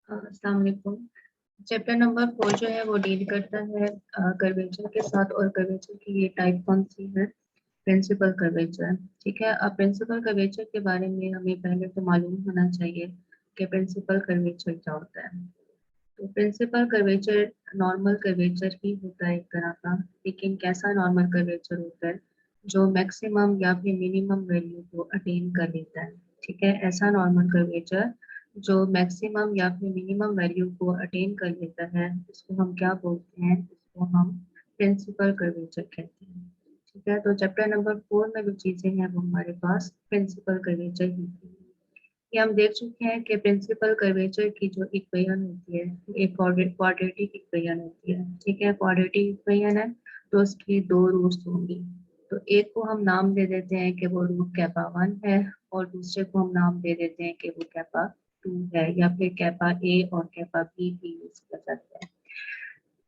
अस्सलाम वालेकुम। Chapter number 4 जो है वो डील करता है कर्वेचर के साथ, और कर्वेचर की ये टाइप कौन सी है, प्रिंसिपल कर्वेचर। ठीक है, अब प्रिंसिपल कर्वेचर के बारे में हमें पहले तो मालूम होना चाहिए कि प्रिंसिपल कर्वेचर क्या होता है। तो प्रिंसिपल कर्वेचर नॉर्मल कर्वेचर ही होता है एक तरह का, लेकिन कैसा नॉर्मल कर्वेचर होता है, जो मैक्सिमम या फिर मिनिमम वैल्यू को अटेन कर लेता है। ठीक है, ऐसा नॉर्मल कर्वेचर जो मैक्सिमम या फिर मिनिमम वैल्यू को अटेन कर लेता है, इसको हम क्या बोलते हैं, इसको हम प्रिंसिपल कर्वेचर कहते हैं। ठीक है, तो चैप्टर नंबर 4 में जो चीजें हैं वो हमारे पास प्रिंसिपल कर्वेचर ही थी। ये हम देख चुके हैं कि प्रिंसिपल कर्वेचर की जो इक्वेशन होती है, एक क्वाड्रेटिक इक्वेशन होती है। ठीक है, क्वाड्रेटिक इक्वेशन है तो उसकी दो रूट्स होंगी। तो एक को हम नाम दे देते हैं कि वो रूट कैपा 1 है, और दूसरे को हम नाम दे देते हैं कि वो कैपा 2 है, या फिर कैपा ए और कैपा बी भी यूज कर सकते हैं।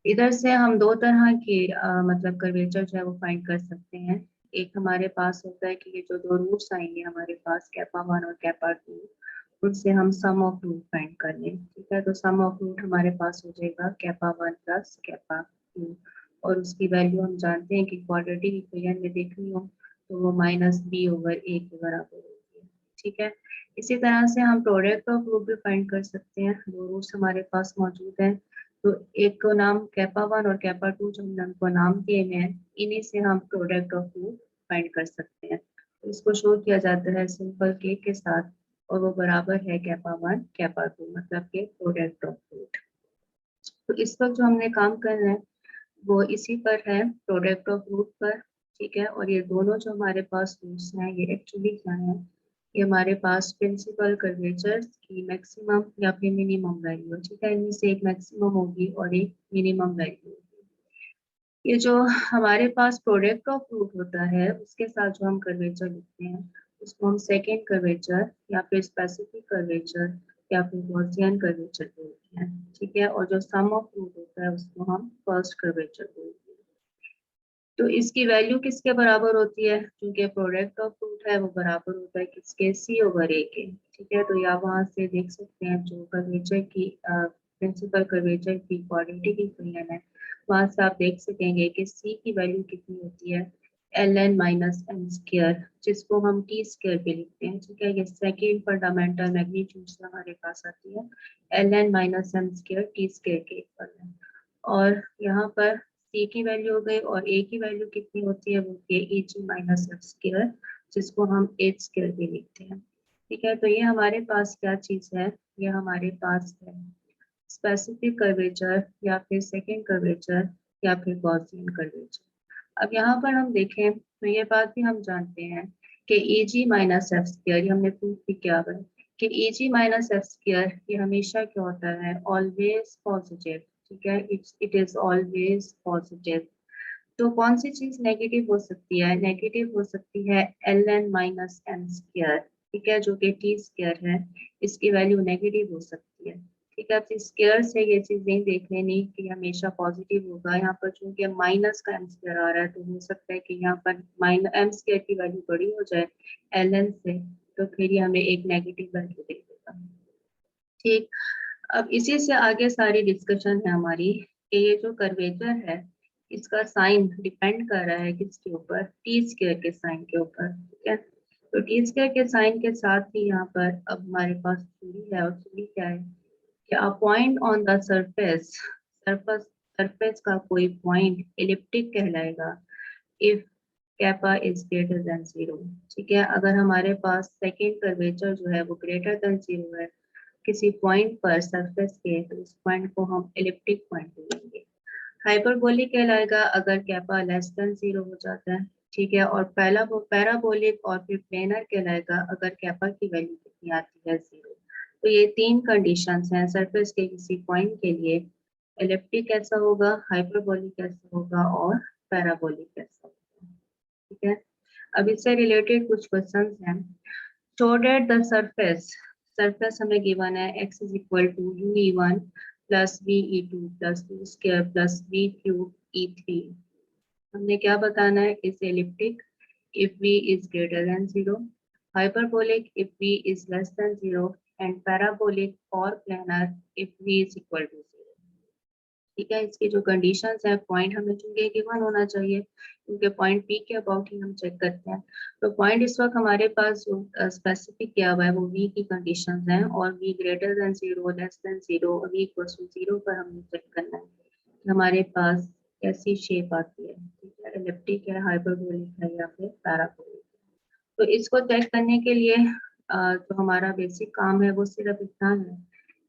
इधर से हम दो तरह की मतलब कर्वेचर जो है वो फाइंड कर सकते हैं। एक हमारे पास होता है कि ये जो दो रूट्स आएंगे हमारे पास, कैपा 1 और कैपा 2, उससे हम सम ऑफ रूट फाइंड कर लें। ठीक है, तो सम ऑफ रूट हमारे पास हो जाएगा कैपा 1 प्लस कैपा 2, और उसकी वैल्यू हम जानते हैं कि क्वाड्रेटिक इक्वेशन में देखनी हो तो वो -b/a के बराबर होती है। ठीक है, इसी तरह से हम प्रोडक्ट ऑफ रूट भी फाइंड कर सकते हैं। दो रूट्स हमारे पास मौजूद हैं, तो एक को नाम कैपा 1 और कैपा 2 जो हमने उनको नाम दिए हुए हैं, इन्हीं से हम प्रोडक्ट ऑफ रूट फाइंड कर सकते हैं। तो इसको शो किया जाता है सिंपल के साथ, और वो बराबर है कैपा 1 कैपा 2, मतलब के प्रोडक्ट ऑफ रूट। तो इस वक्त जो हमने काम करना है वो इसी पर है, प्रोडक्ट ऑफ रूट पर। ठीक है, और ये दोनों जो हमारे पास रूट्स हैं ये एक्चुअली क्या है, ये हमारे पास प्रिंसिपल कर्वेचर की मैक्सिमम या फिर मिनिमम वैल्यू है। ठीक है, इनमें से एक मैक्सिमम होगी और एक मिनिमम वैल्यू होगी। ये जो हमारे पास प्रोडक्ट ऑफ रूट होता है उसके साथ जो हम कर्वेचर लिखते हैं उसको हम सेकेंड कर्वेचर या फिर स्पेसिफिक कर्वेचर या फिर गॉसियन कर्वेचर बोलते हैं। ठीक है, और जो सम ऑफ रूट होता है उसको हम फर्स्ट कर्वेचर बोलते हैं। तो इसकी वैल्यू किसके बराबर होती है, क्योंकि प्रोडक्ट ऑफ रूट है वो बराबर होता है किसके, c/a के। ठीक है, तो या वहां से देख सकते हैं जो कर्वेचर की प्रिंसिपल कर्वेचर की क्वाड्रेटिक इक्वेशन है, वहां से आप देख सकेंगे कि c की वैल्यू कितनी होती है, ln माइनस m स्क्वायर, जिसको हम t स्क्वायर पे लिखते हैं। ठीक है, ये सेकेंड फंडामेंटल मैग्नीट्यूड से हमारे पास आती है, ln minus m square t square के इक्वल है। और यहाँ पर c की वैल्यू हो गई, और a की वैल्यू कितनी होती है, वो होती है eg माइनस f स्क्वायर, जिसको हम h स्क्वायर भी लिखते हैं। ठीक है, तो ये हमारे पास क्या चीज है, ये हमारे पास है स्पेसिफिक कर्वेचर या फिर सेकेंड कर्वेचर या फिर गॉसियन कर्वेचर। अब यहाँ पर हम देखें तो ये बात भी हम जानते हैं कि eg माइनस एफ स्क्वायर, हमने प्रूफ भी किया है कि eg माइनस एफ स्क्वायर ये हमेशा क्या होता है, ऑलवेज पॉजिटिव। ठीक है, इट इज ऑलवेज पॉजिटिव। तो कौन सी चीज नेगेटिव हो सकती है, नेगेटिव हो सकती है ln माइनस एम स्क्वायर। ठीक है, जो कि टी स्क्वायर है, इसकी वैल्यू नेगेटिव हो सकती है। ठीक है, तो स्क्वायर से ये चीज नहीं देख लेनी कि हमेशा पॉजिटिव होगा। यहाँ पर चूंकि माइनस का एम स्क्वायर आ रहा है तो हो सकता है कि यहाँ पर माइनस एम स्क्वायर की वैल्यू बड़ी हो जाए ln से, तो फिर ये हमें एक नेगेटिव वैल्यू दे देगा। ठीक, अब इसी से आगे सारी डिस्कशन है हमारी कि ये जो कर्वेचर है इसका साइन डिपेंड कर रहा है किसके ऊपर, टी स्क्वायर के साइन के ऊपर। ठीक है, तो टी स्क्वायर के साइन के साथ ही यहाँ पर अब हमारे पास थ्योरी है, और थ्योरी क्या है कि a point on the surface, surface surface का कोई पॉइंट एलिप्टिक कहलाएगा if kappa is greater than 0। ठीक है, अगर हमारे पास सेकेंड कर्वेचर जो है वो ग्रेटर देन 0 है किसी पॉइंट पर सरफेस के, तो उस पॉइंट को हम एलिप्टिक पॉइंट बोलेंगे। हाइपरबोलिक कहलाएगा अगर कैपा लेस देन 0 हो जाता है। ठीक है, और पहला वो पैराबोलिक और फिर प्लेनर कहलाएगा अगर कैपा की वैल्यू कितनी आती है 0। तो ये तीन कंडीशंस हैं सरफेस के किसी पॉइंट के लिए, एलिप्टिक कैसा होगा, हाइपरबोलिक कैसा होगा, और पैराबोलिक कैसा होगा। ठीक है, अब इससे रिलेटेड कुछ क्वेश्चंस हैं। Show that the surface, surface हमें गिवन है x is equal to u e1 plus VE2 plus V square plus V cube E3। हमने क्या बताना है, इस एलिप्टिक if V is greater than 0, hyperbolic if V is less than 0, and parabolic or planar if V is equal to 0। ठीक है, इसकी जो कंडीशंस है, पॉइंट हमें चूंकि गिवन होना चाहिए क्योंकि पॉइंट पी के अबाउट ही हम चेक करते हैं। तो पॉइंट इस वक्त हमारे पास जो स्पेसिफिक किया हुआ है वो वी की कंडीशंस हैं, और V greater than 0, less than 0 और वी इक्वल टू 0 पर हमें चेक करना है कि हमारे पास कैसी शेप आती है। ठीक है, एलिप्टिक है, हाइपरबोलिक है या फिर पैराबोलिक। तो इसको चेक करने के लिए जो हमारा बेसिक काम है वो सिर्फ इतना है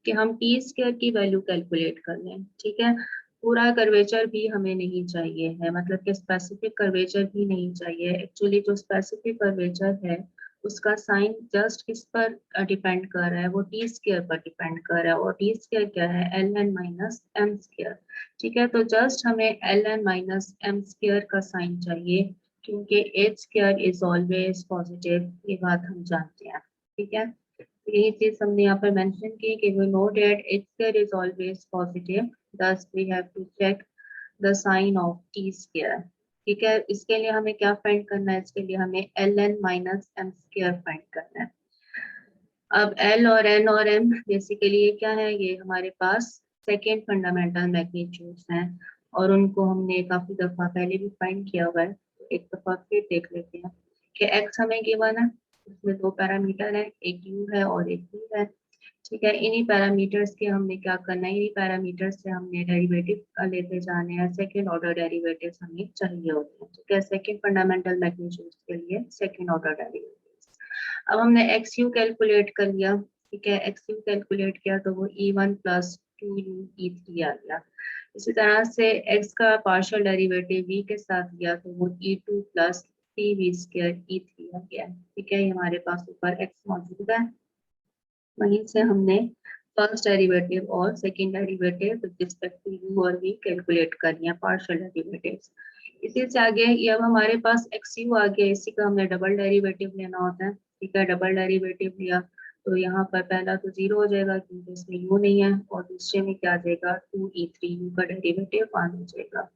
कि हम टी स्क्वायर की वैल्यू कैलकुलेट कर लें। ठीक है, पूरा कर्वेचर भी हमें नहीं चाहिए है, मतलब कि स्पेसिफिक कर्वेचर भी नहीं चाहिए। एक्चुअली जो स्पेसिफिक कर्वेचर है उसका साइन जस्ट किस पर डिपेंड कर रहा है, वो टी स्क्वायर पर डिपेंड कर रहा है, और टी स्क्वायर क्या है, L N minus M square. ठीक है, तो जस्ट हमें L N minus M square का साइन चाहिए क्योंकि H square is always positive, ये बात हम जानते हैं। ठीक है, यही चीज हमने यहाँ पर मेंशन की कि we know that H square is always positive, thus we have to check the sign of t square। ठीक है, इसके लिए हमें क्या फाइंड करना है, इसके लिए हमें L N minus M square find करना है। अब एल और एन और एम बेसिकली ये क्या है, ये हमारे पास सेकेंड फंडामेंटल मैग्नीट्यूड्स हैं, और उनको हमने काफी दफा पहले भी फाइंड किया हुआ है। तो एक दफा फिर देख लेते हैं कि एक्स हमें गिवन है, उसमें दो पैरामीटर है, एक यू है और एक वी है। ठीक है, इन्हीं पैरामीटर्स के हमने क्या करना है, इन्हीं पैरामीटर्स से हमने डेरिवेटिव लेते जाने हैं, सेकंड ऑर्डर डेरिवेटिव्स हमें चाहिए होते हैं। ठीक है, सेकंड फंडामेंटल मैग्नीट्यूड्स के लिए सेकंड ऑर्डर डेरिवेटिव्स। अब हमने एक्स यू कैलकुलेट कर लिया। ठीक है, एक्स यू कैलकुलेट किया तो वो E1 प्लस 2U E3 आ गया। इसी तरह से एक्स का पार्शियल डेरिवेटिव v के साथ लिया तो वो E2 plus 3V square E3 आ गया। ठीक है, ये हमारे पास ऊपर एक्स मौजूद है, वहीं से हमने फर्स्ट डेरिवेटिव और second derivative with respect to U और वी कैलकुलेट कर लिया, पार्शियल डेरिवेटिव्स। इसी से आगे ये अब हमारे पास एक्स यू आ गया, इसी का हमें डबल डेरिवेटिव लेना होता है। ठीक है, डबल डेरिवेटिव लिया तो यहाँ पर पहला तो जीरो हो जाएगा क्योंकि इसमें यू नहीं है, और दूसरे में क्या आ जाएगा, 2E3 यू का डेरिवेटिव 1 हो जाएगा।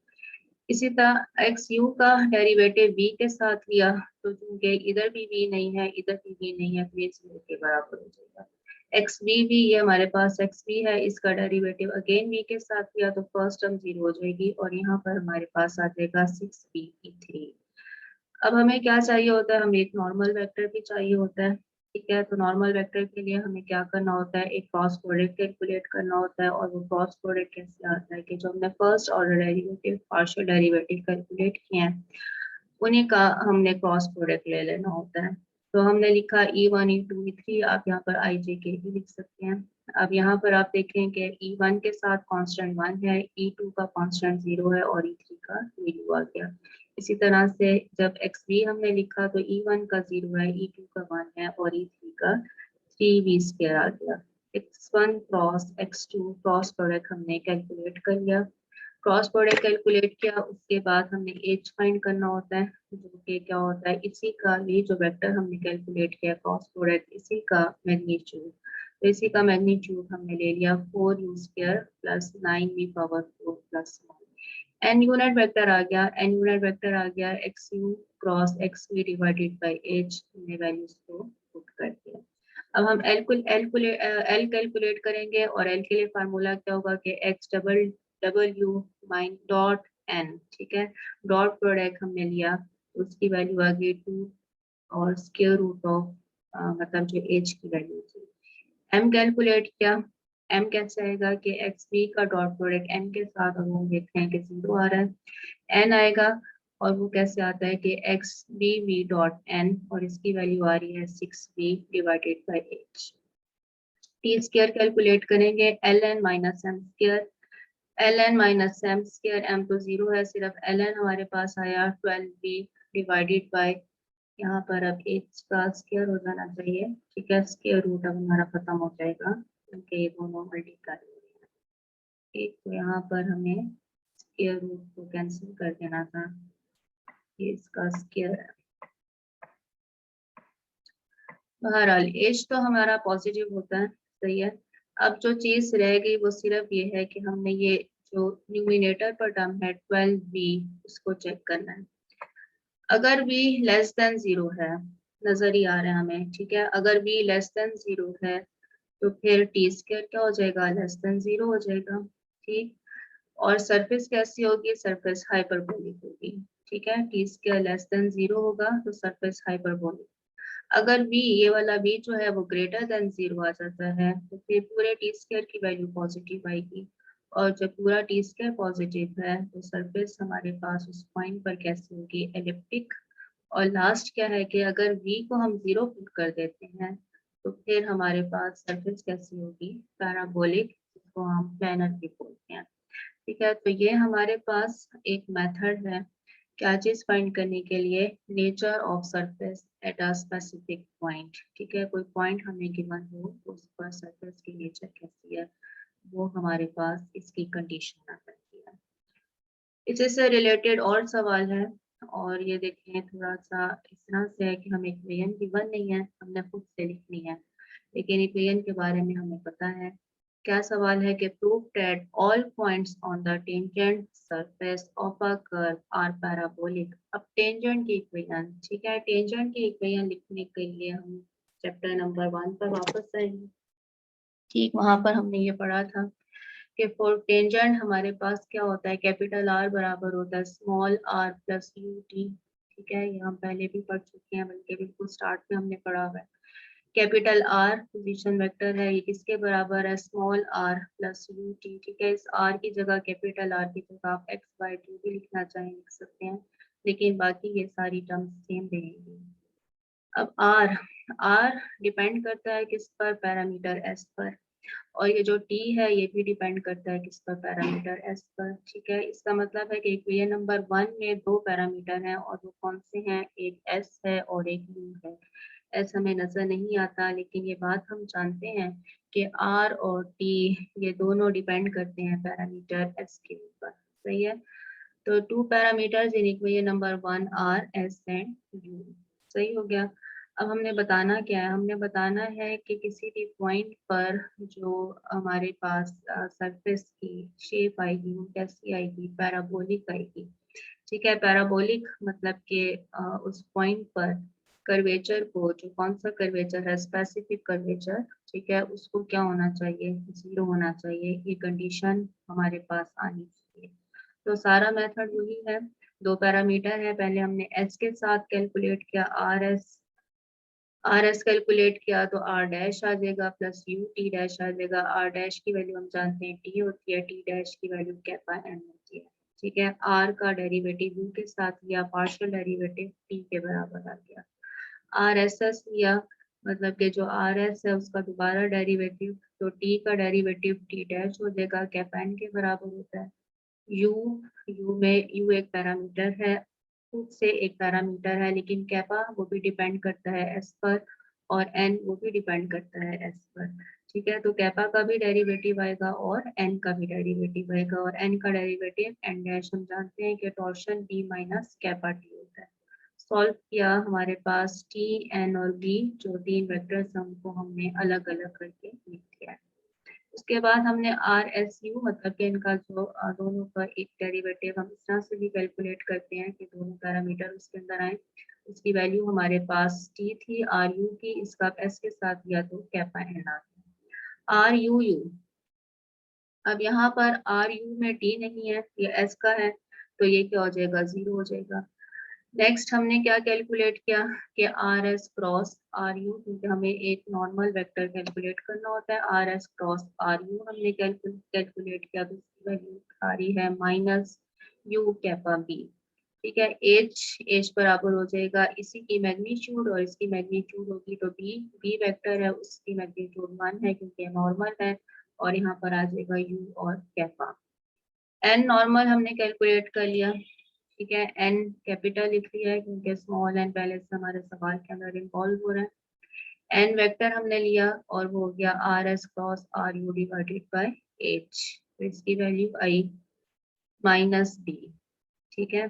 इसी तरह एक्स यू का डेरिवेटिव v के साथ लिया तो चूंकि इधर भी v नहीं है, इधर भी v नहीं है, तो ये 0 के बराबर हो जाएगा। एक्स वी वी, ये हमारे पास एक्स वी है, इसका डेरिवेटिव अगेन v के साथ लिया तो फर्स्ट टर्म 0 हो जाएगी, और यहाँ पर हमारे पास आ जाएगा 6v3। अब हमें क्या चाहिए होता है, हमें एक नॉर्मल वेक्टर भी चाहिए होता है। ठीक है, तो नॉर्मल वेक्टर के लिए हमें क्या करना होता है, एक क्रॉस प्रोडक्ट कैलकुलेट करना होता है, और वो क्रॉस प्रोडक्ट कैसे आता है कि जो हमने first order derivative partial derivative calculate किए हैं उन्हीं का हमने क्रॉस प्रोडक्ट ले लेना होता है। तो हमने लिखा E1 E2 E3, आप यहाँ पर आई जे के भी लिख सकते हैं। अब यहाँ पर आप देखें कि E1 के साथ कांस्टेंट 1 है, E2 का कांस्टेंट 0 है और E3 का 2 आ गया। इसी तरह से जब XV हमने लिखा तो E1 का 0 है, E2 का 1 है और E3 का 3V स्क्वायर आ गया। X1 cross X2 cross product हमने कैलकुलेट कर लिया। क्रॉस प्रोडक्ट कैलकुलेट किया, उसके बाद हमने एच फाइंड करना होता है, जो कि क्या होता है, इसी का, ये जो वेक्टर हमने कैलकुलेट किया क्रॉस प्रोडक्ट, इसी का मैग्नीट्यूड। तो इसी का मैग्नीट्यूड हमने ले लिया 4U square plus 9V power 4 plus 1। An unit vector आ गया, एन यूनिट वेक्टर आ गया X U cross X V divided by H, हमने वैल्यूज को पुट कर दिया। अब हम एल कैलकुलेट करेंगे, और एल के लिए फार्मूला क्या होगा कि एक्स डबल डब्ल्यू माइन डॉट एन। ठीक है, डॉट प्रोडक्ट हमने लिया तो उसकी वैल्यू आ गई 2 और स्क्वायर रूट ऑफ मतलब जो एच की वैल्यू थी। एम कैलकुलेट किया, एम कैसे आएगा कि एक्स वी का डॉट प्रोडक्ट एन के साथ, और वो देखते हैं कि 0 आ रहा है। एन आएगा, और वो कैसे आता है कि x B V dot N, और इसकी वैल्यू आ रही है 6v divided by H. T square calculate करेंगे, L N minus M square, L N minus M square, M तो 0 है, सिर्फ एल एन हमारे पास आया 12v डिवाइडेड बाई, यहाँ पर अब एच का स्क्वायर हो जाना चाहिए। ठीक है, स्क्वायर रूट अब हमारा खत्म हो जाएगा क्योंकि ये दोनों मल्टीप्लाई हो रहे हैं। एक तो यहाँ पर हमें स्क्वायर रूट को कैंसिल कर देना था, ये इसका स्क्वायर है। बहरहाल एच तो हमारा पॉजिटिव होता है, सही है। अब जो चीज रह गई वो सिर्फ ये है कि हमने ये जो न्यूमिनेटर पर टर्म है 12b उसको चेक करना है। अगर b लेस देन 0 है, नजर ही आ रहा है हमें, ठीक है, अगर b लेस देन 0 है तो फिर टी स्क्वायर क्या हो जाएगा, लेस देन 0 हो जाएगा। ठीक, और सरफेस कैसी होगी, सरफेस हाइपरबोलिक होगी। ठीक है, टी स्क्वायर लेस देन 0 होगा तो सरफेस हाइपरबोलिक। अगर v ये वाला v जो है वो ग्रेटर देन 0 आ जाता है तो फिर पूरे टी स्क्वायर की वैल्यू पॉजिटिव आएगी। और जब पूरा टी स्क्वायर पॉजिटिव है तो सरफेस हमारे पास उस पॉइंट पर कैसी होगी, एलिप्टिक। और लास्ट क्या है कि अगर v को हम 0 पुट कर देते हैं तो फिर हमारे पास सरफेस कैसी होगी, पैराबोलिक, जिसको हम प्लैनर भी बोलते हैं। ठीक है, तो ये हमारे पास एक मेथड है क्या चीज फाइंड करने के लिए, nature of surface at a specific point. ठीक है, कोई पॉइंट हमें गिवन हो तो उस पर सरफेस की नेचर कैसी है, वो हमारे पास इसकी कंडीशन आ सकती है। इसी से रिलेटेड और सवाल है, और ये देखें थोड़ा सा इस तरह से है कि हमें इक्वेशन गिवन नहीं है, हमने खुद से लिखनी है, लेकिन इक्वेशन के बारे में हमें पता है। क्या सवाल है कि prove that all points on the tangent surface of a curve are parabolic. अब टेंजेंट की इक्वेशन, ठीक है, टेंजेंट की इक्वेशन लिखने के लिए हम चैप्टर नंबर 1 पर वापस आएंगे। ठीक, वहां पर हमने ये पढ़ा था कि फॉर टेंजेंट हमारे पास क्या होता है, कैपिटल आर बराबर होता है small R plus U T. ठीक है, ये हम पहले भी पढ़ चुके हैं, बल्कि बिल्कुल स्टार्ट में हमने पढ़ा हुआ है। कैपिटल आर पोजीशन वेक्टर है, ये किसके बराबर है, small R plus U T. ठीक है, इस आर की जगह, कैपिटल आर की जगह आप एक्स बाई टू भी लिखना चाहें लिख सकते हैं, लेकिन बाकी ये सारी टर्म्स सेम रहेंगी। अब आर, आर डिपेंड करता है किस पर, पैरामीटर एस पर। और ये जो टी है ये भी डिपेंड करता है किस पर, पैरामीटर एस पर। ठीक है, इसका मतलब है कि इक्वेशन नंबर 1 में दो पैरामीटर हैं और वो कौन से हैं, एक एस है और एक यू है। एस हमें नजर नहीं आता, लेकिन ये बात हम जानते हैं कि आर और टी ये दोनों डिपेंड करते हैं पैरामीटर एस के ऊपर। सही है, तो two parameters in equation number 1 R S and you. सही हो गया। अब हमने बताना क्या है, हमने बताना है कि किसी भी पॉइंट पर जो हमारे पास सरफेस की शेप आएगी वो कैसी आएगी, पैराबोलिक आएगी। ठीक है, पैराबोलिक मतलब कि उस पॉइंट पर कर्वेचर को, जो कौन सा कर्वेचर है, स्पेसिफिक कर्वेचर, ठीक है, उसको क्या होना चाहिए, 0 होना चाहिए। ये कंडीशन हमारे पास आनी चाहिए। तो सारा मेथड वही है, दो पैरामीटर है, पहले हमने एस के साथ कैलकुलेट किया आर एस कैलकुलेट किया तो आर डैश आ जाएगा प्लस यू टी डैश आ जाएगा। आर डैश की वैल्यू हम जानते हैं टी होती है, टी डैश की वैल्यू कैपा एन होती है। ठीक है, आर का डेरिवेटिव यू के साथ लिया, पार्शियल डेरिवेटिव टी के बराबर आ गया। आर एस एस लिया, मतलब कि जो आर एस है उसका दोबारा डेरिवेटिव, तो टी का डेरिवेटिव टी डैश हो जाएगा, कैपा एन के बराबर होता है। यू, यू में यू एक पैरामीटर है, खुद से एक पैरामीटर है, लेकिन कैपा वो भी डिपेंड करता है एस पर, और एन वो भी डिपेंड करता है एस पर। ठीक है, तो कैपा का भी डेरिवेटिव आएगा और एन का भी डेरिवेटिव आएगा, और एन का डेरिवेटिव एन डैश हम जानते हैं कि torsion B minus kappa T होता है। सॉल्व किया, हमारे पास टी एन और बी जो तीन वेक्टर्स हैं उनको हमने अलग अलग करके लिख दिया है। उसके बाद हमने आर एस यू, मतलब कि इनका जो दोनों का एक डेरिवेटिव हम इस तरह से भी कैलकुलेट करते हैं कि दोनों पैरामीटर उसके अंदर आए। उसकी वैल्यू हमारे पास टी थी आर यू की, इसका एस के साथ दिया तो कैपा एन आ गया। आर यू यू, अब यहाँ पर आर यू में टी नहीं है, ये एस का है, तो ये क्या हो जाएगा, 0 हो जाएगा। नेक्स्ट हमने क्या कैलकुलेट किया कि R S cross R U, क्योंकि हमें एक नॉर्मल वेक्टर कैलकुलेट करना होता है, R S cross R U हमने कैलकुलेट किया, तो इसकी वैल्यू आ रही है माइनस यू कैपा बी। ठीक है, एच एच बराबर हो जाएगा इसी की मैग्नीट्यूड और इसकी मैग्नीट्यूड होगी, तो बी बी वेक्टर है उसकी मैग्नीट्यूड 1 है क्योंकि नॉर्मल है, और यहाँ पर आ जाएगा यू और कैपा। एन नॉर्मल हमने कैलकुलेट कर लिया। ठीक है, एन कैपिटल लिख लिया है क्योंकि स्मॉल एन पहले से हमारे सवाल के अंदर इन्वॉल्व हो रहा है। एन वेक्टर हमने लिया और वो हो गया R S cross R U divided by H, तो इसकी वैल्यू आई माइनस बी। ठीक है,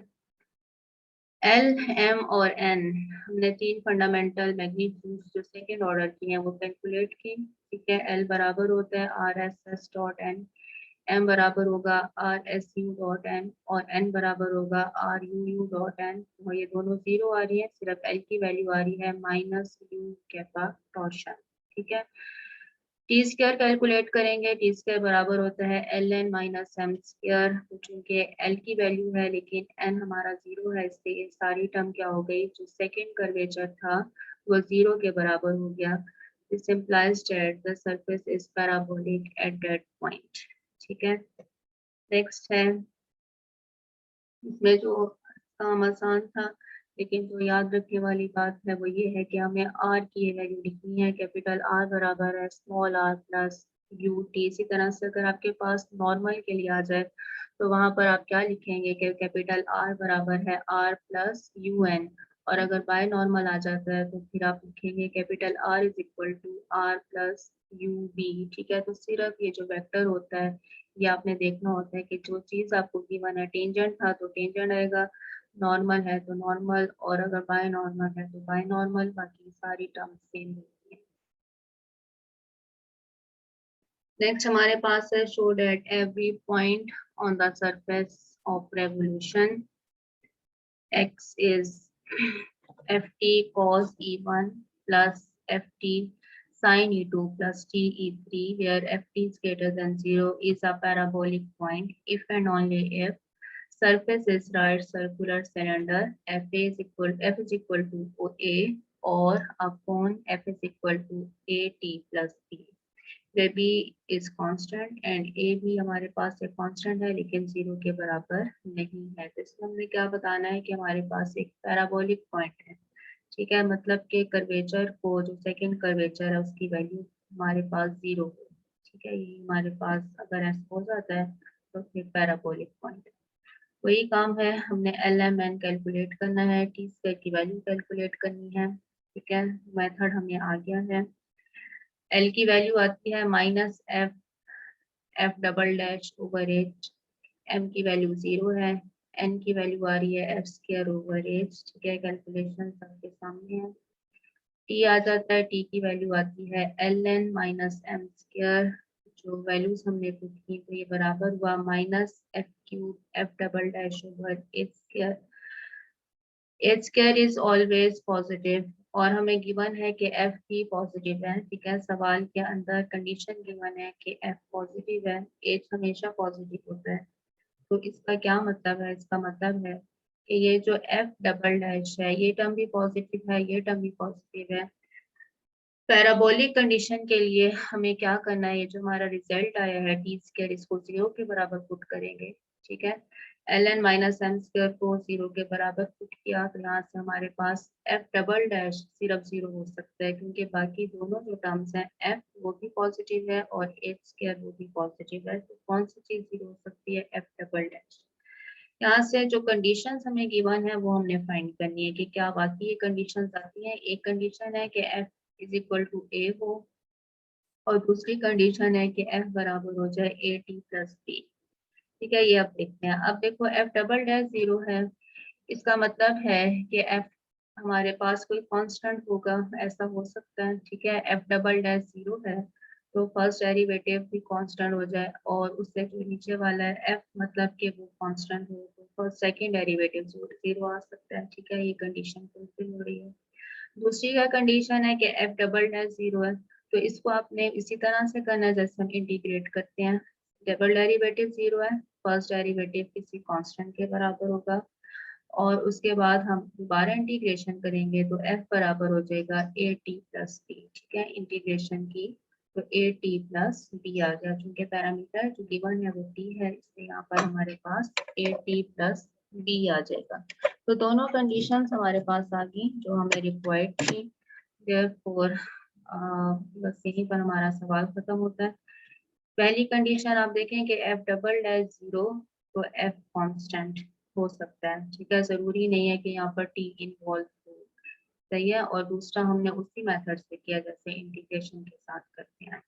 एल एम और एन हमने तीन फंडामेंटल मैग्नीट्यूड जो सेकेंड ऑर्डर की हैं वो कैलकुलेट की। ठीक है। एल बराबर होता है R S S dot N, M बराबर होगा R S U dot N और एन बराबर होगा R U U dot N. और ये दोनों जीरो आ रही है, सिर्फ एल की वैल्यू आ रही है माइनस यू कैपा टॉर्शन। ठीक है। टी स्क्वायर कैलकुलेट करेंगे, टी स्क्वायर बराबर होता है L N minus M square. चूंकि एल की वैल्यू है लेकिन एन हमारा जीरो है, इसलिए ये सारी टर्म क्या हो गई, जो सेकेंड कर्वेचर था वो जीरो के बराबर हो गया। This implies that the surface is parabolic at that point। ठीक है। नेक्स्ट है, इसमें जो काम आसान था लेकिन जो याद रखने वाली बात है वो ये है कि हमें आर की ये वैल्यू लिखनी है। कैपिटल आर बराबर है small R plus U T. इसी तरह से अगर आपके पास नॉर्मल के लिए आ जाए तो वहां पर आप क्या लिखेंगे कि कैपिटल आर बराबर है आर प्लस यू एन। और अगर बाय नॉर्मल आ जाता है तो फिर आप लिखेंगे capital R is equal to R plus U B. ठीक है। तो सिर्फ ये जो वेक्टर होता है ये आपने देखना होता है कि जो चीज आपको गिवन है, टेंजेंट था तो टेंजेंट आएगा, नॉर्मल है तो नॉर्मल, और अगर बाय नॉर्मल है तो बाय नॉर्मल, बाकी सारी टर्म सेम होती है। नेक्स्ट हमारे पास है show that every point on the surface of revolution x is ft cos e1 plus ft sin e2 plus t e3 where ft is greater than 0 is a parabolic point if and only if surface is right circular cylinder f is equal to a or upon f is equal to at plus b where b is constant and a भी हमारे पास एक constant है लेकिन zero के बराबर नहीं है। तो इसमें हमें क्या बताना है कि हमारे पास एक पैराबोलिक पॉइंट है। ठीक है। मतलब कि कर्वेचर को, जो सेकंड कर्वेचर है उसकी वैल्यू हमारे पास जीरो है। ठीक है। ये हमारे पास अगर ऐसा हो जाता है तो फिर पैराबोलिक पॉइंट है। वही काम है, हमने एल एम एन कैलकुलेट करना है, टी स्क्वायर की वैल्यू कैलकुलेट करनी है। ठीक है। मेथड हमें आ गया है। एल की वैल्यू आती है minus F F double dash over H. M की वैल्यू जीरो है। एन की वैल्यू आ रही है एफ स्क्वायर ओवर एच। ठीक है। कैलकुलेशन सबके सामने है। टी आ जाता है, टी की वैल्यू आती है L N minus M square. जो वैल्यूज हमने पुट की तो ये बराबर हुआ minus F cube F double dash over H square. H square is always positive और हमें गिवन है कि एफ भी पॉजिटिव है। ठीक है। सवाल के अंदर कंडीशन गिवन है कि एफ पॉजिटिव है, एच हमेशा पॉजिटिव होता है। तो इसका क्या मतलब है, इसका मतलब है कि ये जो एफ डबल डैश है ये टर्म भी पॉजिटिव है, ये टर्म भी पॉजिटिव है। पैराबोलिक कंडीशन के लिए हमें क्या करना है, ये जो हमारा रिजल्ट आया है टी स्क्वायर इसको जीरो के बराबर पुट करेंगे। ठीक है। L N minus M square को जीरो के बराबर पुट किया तो यहाँ से हमारे पास एफ डबल डैश सिर्फ जीरो हो सकता है क्योंकि बाकी दोनों जो टर्म्स हैं एफ वो भी पॉजिटिव है और एच स्क्वायर वो भी पॉजिटिव है। तो कौन सी चीज जीरो हो सकती है, एफ डबल डैश। यहाँ से जो कंडीशंस हमें गिवन है वो हमने फाइंड करनी है कि क्या बाकी ये कंडीशंस आती हैं। एक कंडीशन है कि एफ इज इक्वल टू ए हो और दूसरी कंडीशन है कि एफ बराबर हो जाए ए टी प्लस बी। ठीक है। ये अब देखते हैं। अब देखो एफ डबल डैश जीरो है, इसका मतलब है कि एफ हमारे पास कोई कांस्टेंट होगा, ऐसा हो सकता है। ठीक है। एफ डबल डैश जीरो है तो फर्स्ट डेरिवेटिव भी कांस्टेंट हो जाए और उससे जो नीचे वाला है एफ मतलब कि वो कांस्टेंट हो तो फर्स्ट सेकंड डेरिवेटिव जीरो आ सकता है। ठीक है। ये कंडीशन फुलफिल हो रही है। दूसरी का कंडीशन है कि एफ डबल डैश जीरो है तो इसको आपने इसी तरह से करना है जैसे हम इंटीग्रेट करते हैं। डबल डेरिवेटिव जीरो है, फर्स्ट डेरिवेटिव किसी कांस्टेंट के बराबर होगा और उसके बाद हम दोबारा इंटीग्रेशन करेंगे तो एफ बराबर हो जाएगा ए टी प्लस बी। ठीक है। इंटीग्रेशन की तो ए टी प्लस बी आ गया, क्योंकि पैरामीटर जो गिवन है वो टी है इसलिए यहाँ पर हमारे पास ए टी प्लस बी आ जाएगा। तो दोनों कंडीशंस हमारे पास आ गई जो हमें रिक्वायर्ड थी। देयरफॉर बस यहीं पर हमारा सवाल खत्म होता है। पहली कंडीशन आप देखें कि एफ डबल डैश जीरो तो एफ कांस्टेंट हो सकता है। ठीक है। जरूरी नहीं है कि यहाँ पर टी इन्वॉल्व हो। सही है। और दूसरा हमने उसी मेथड से किया जैसे इंटीग्रेशन के साथ करते हैं।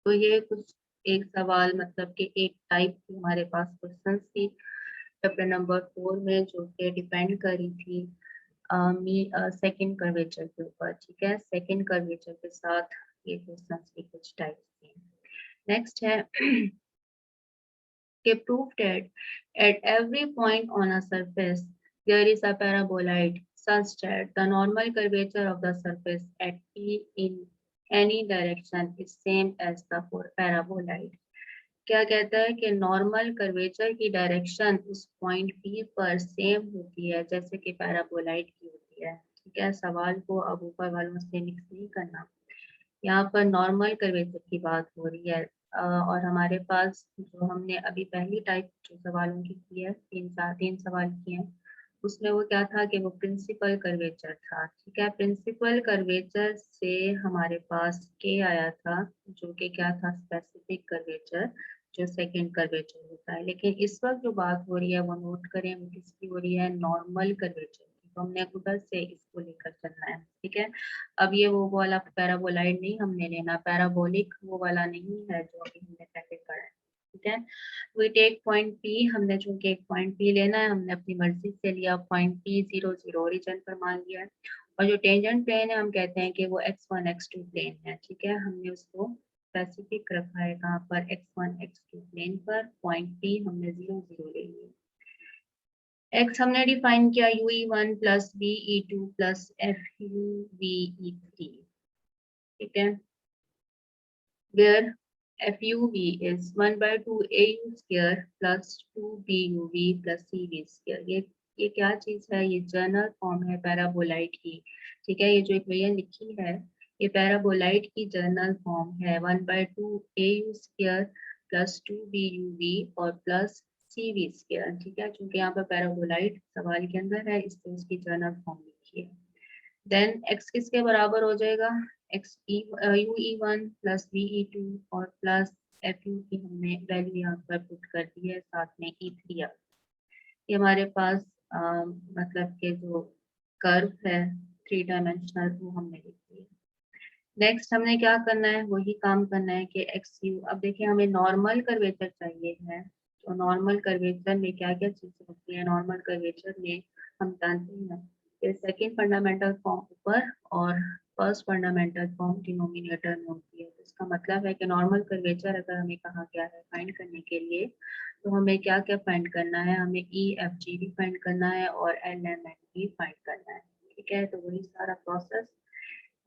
तो ये कुछ एक सवाल मतलब कि एक टाइप की हमारे पास क्वेश्चन थी चैप्टर नंबर 4 में जो कि डिपेंड कर रही थी सेकंड कर्वेचर के ऊपर। ठीक है। सेकंड कर्वेचर के साथ ये क्वेश्चंस की कुछ टाइप्स हैं। नेक्स्ट है कि prove that at every point on a surface there is a paraboloid such that the normal curvature of the surface at P in any direction is same as the paraboloid। क्या कहता है कि normal curvature की direction उस point P पर same होती है जैसे कि पैराबोलाइड की होती है। ठीक है, सवाल को अब ऊपर वालों से मिक्स नहीं करना। यहाँ पर नॉर्मल कर्वेचर की बात हो रही है और हमारे पास जो हमने अभी पहली टाइप जो सवालों की है, तीन सवाल किए हैं, उसमें वो क्या था कि वो प्रिंसिपल कर्वेचर था। ठीक है, प्रिंसिपल कर्वेचर से हमारे पास के आया था जो कि क्या था, स्पेसिफिक कर्वेचर जो सेकंड कर्वेचर होता है। लेकिन इस वक्त जो बात हो रही है वो नोट करें, वो किसकी हो रही है, नॉर्मल कर्वेचर की। तो हमने उधर से इसको लेकर चलना है। ठीक है, अब ये वो वाला पैराबोलाइड नहीं हमने लेना, पैराबोलिक वो वाला नहीं है जो अभी हमने पहले पढ़ा है। ठीक है, वी टेक पॉइंट पी, हमने चूंकि एक पॉइंट पी लेना है, हमने अपनी मर्जी से लिया पॉइंट पी 0 0 ओरिजिन पर मान लिया है। और जो टेंजेंट प्लेन है हम कहते हैं कि वो x1 x2 प्लेन है। ठीक है, हमने उसको स्पेसिफिक रखा है कहाँ पर, x1 x2 प्लेन पर। पॉइंट पी हमने 0 0 ले लिया। x हमने डिफाइन किया ue1 plus ve2 plus fuvE3। ठीक है, where FUV is 1/2 AU square plus 2 BUV plus CV square। ये क्या चीज है, ये जनरल फॉर्म है पैराबोलाइड की। ठीक है, ये जो इक्वेशन लिखी है ये पैराबोलाइड की जनरल फॉर्म है, 1/2 AU स्क्वायर प्लस 2 BUV और प्लस CV स्क्वायर। ठीक है, क्योंकि यहाँ पर पैराबोलाइड सवाल के अंदर है इसलिए उसकी जनरल फॉर्म लिखी है। देन x किसके बराबर हो जाएगा, UE1 प्लस VE2 और प्लस FU की हमने वैल्यू यहाँ पर पुट कर दी है, साथ में E3 ये हमारे पास मतलब के जो कर्व है 3 डायमेंशनल वो हमने लिख दिया। नेक्स्ट हमने क्या करना है, वही काम करना है कि XU। अब देखिए हमें नॉर्मल कर्वेचर चाहिए है, तो नॉर्मल कर्वेचर में क्या क्या चीजें होती है, नॉर्मल कर्वेचर में हम जानते हैं कि सेकंड फंडामेंटल फॉर्म ऊपर और फर्स्ट फंडामेंटल फॉर्म डिनोमिनेटर में होती है। तो इसका मतलब है कि नॉर्मल कर्वेचर अगर हमें कहा गया है फाइंड करने के लिए तो हमें क्या क्या फाइंड करना है, हमें EFG भी फाइंड करना है और LMN भी फाइंड करना है। ठीक है, तो वही सारा प्रोसेस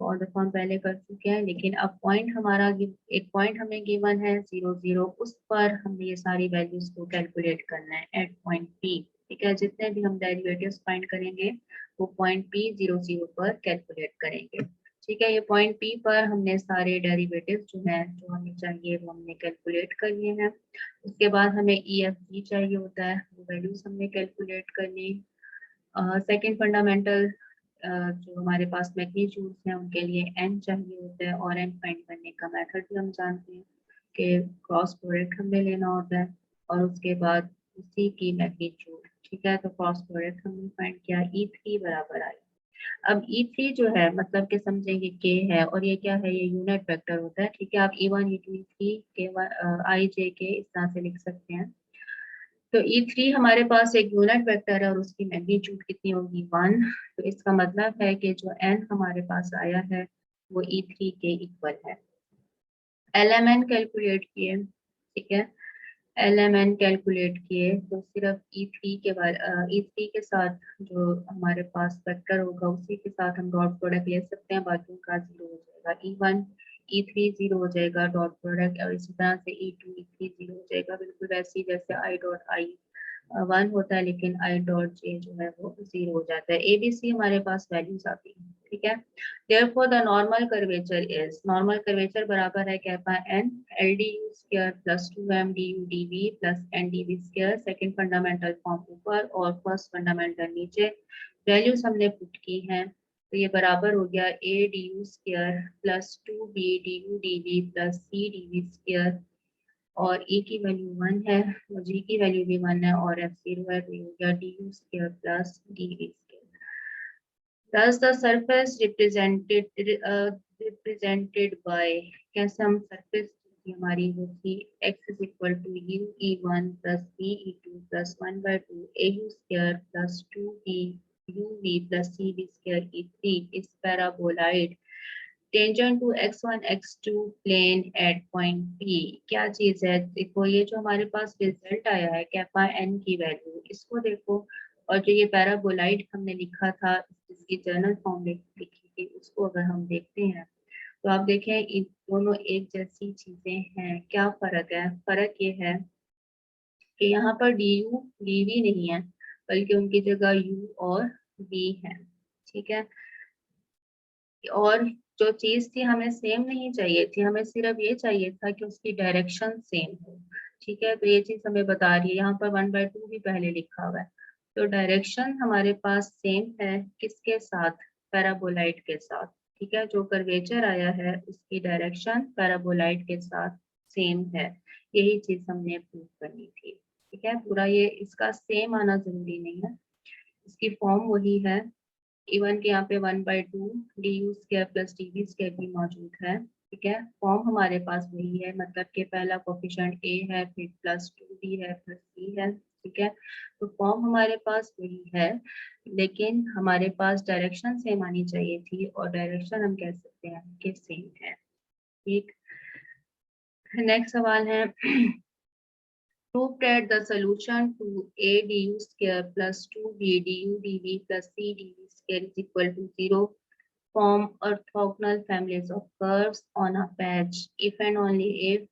और दफा हम पहले कर चुके हैं। लेकिन अब पॉइंट हमारा एक पॉइंट हमें गिवन है 0 0, उस पर हमें ये सारी वैल्यूज को कैलकुलेट करना है एट पॉइंट पी। ठीक है, जितने भी हम डेरिवेटिव्स फाइंड करेंगे वो पॉइंट पी 0 0 पर कैलकुलेट करेंगे। ठीक है, ये पॉइंट पी पर हमने सारे डेरिवेटिव जो है जो हमें चाहिए वो हमने कैलकुलेट कर लिए हैं। उसके बाद हमें EFG चाहिए होता है, वो वैल्यूज हमने कैलकुलेट करनी। सेकेंड फंडामेंटल जो हमारे पास मैग्नीट्यूड्स हैं उनके लिए n चाहिए होता है और n फाइंड करने का मेथड भी हम जानते हैं कि क्रॉस प्रोडक्ट हमें लेना होता है और उसके बाद उसी की मैग्नीट्यूड। ठीक है, तो क्रॉस प्रोडक्ट हमने फाइंड किया, E3 बराबर आई। अब E3 जो है मतलब कि समझेंगे k है और ये क्या है, ये यूनिट वेक्टर होता है। ठीक है, आप E1 E2 E3 के I J K इस तरह से लिख सकते हैं। तो E3 हमारे पास एक यूनिट वेक्टर है और उसकी मैग्नीट्यूड कितनी होगी 1। तो इसका मतलब है कि जो n हमारे पास आया है वो E3 के इक्वल है। LMN कैलकुलेट किए। ठीक है, LMN कैलकुलेट किए तो सिर्फ E3 के बाद E3 के साथ जो हमारे पास वेक्टर होगा उसी के साथ हम डॉट प्रोडक्ट ले सकते हैं, बाकी का 0 हो जाएगा। E1 E3 0 हो जाएगा डॉट प्रोडक्ट, और इसी तरह से E2 E3 0 हो जाएगा, बिल्कुल वैसे ही जैसे I डॉट I 1 होता है लेकिन I डॉट J जो है वो 0 हो जाता है। ABC हमारे पास वैल्यूज आती है। ठीक है, therefore the normal curvature is, normal curvature बराबर है kappa n LDU square plus 2m du dv plus n dv square। Second fundamental form ऊपर और फर्स्ट फंडामेंटल नीचे, वैल्यूज हमने पुट की हैं तो ये बराबर हो गया a du square plus 2b du dv plus c dv square और E की वैल्यू 1 है और G की वैल्यू भी 1 है और F 0 है, तो ये हो गया du square plus dv square। Thus the surface represented by, कैसे हम surface की हमारी वो थी x is equal to u e1 plus v e2 plus 1/2 au square plus 2b uv plus cv square e3 is paraboloid tangent to x1 x2 plane at point P, क्या चीज है? देखो ये जो हमारे पास रिजल्ट आया है कैपा n की वैल्यू, इसको देखो, और जो ये पैराबोलाइड हमने लिखा था जिसकी जर्नल फॉर्म लिखी थी उसको अगर हम देखते हैं तो आप देखें इन दोनों एक जैसी चीजें हैं। क्या फर्क है? फर्क ये है कि यहाँ पर डी यू डी वी नहीं है, बल्कि उनकी जगह यू और वी है। ठीक है, और जो चीज थी हमें सेम नहीं चाहिए थी, हमें सिर्फ ये चाहिए था कि उसकी डायरेक्शन सेम हो। ठीक है, तो ये चीज हमें बता रही है, यहाँ पर 1/2 भी पहले लिखा हुआ है। तो डायरेक्शन हमारे पास सेम है, किसके साथ? पैराबोलाइड के साथ। ठीक है, जो कर्वेचर आया है उसकी डायरेक्शन पैराबोलाइड के साथ सेम है। यही चीज हमने प्रूव करनी थी। ठीक है, पूरा ये इसका सेम आना जरूरी नहीं है, इसकी फॉर्म वही है। इवन के यहाँ पे 1/2 D U square plus D V square भी मौजूद है। ठीक है, फॉर्म हमारे पास वही है, मतलब कि पहला कोफिशिएंट ए है, फिर +2b है, प्लस सी है। ठीक है, तो फॉर्म हमारे पास वही है, लेकिन हमारे पास डायरेक्शन सेम आनी चाहिए थी, और डायरेक्शन हम कह सकते हैं कि सेम है। ठीक, नेक्स्ट सवाल है prove that the solution to a du square plus 2b du dv plus c dv square is equal to 0 form orthogonal families of curves on a patch if and only if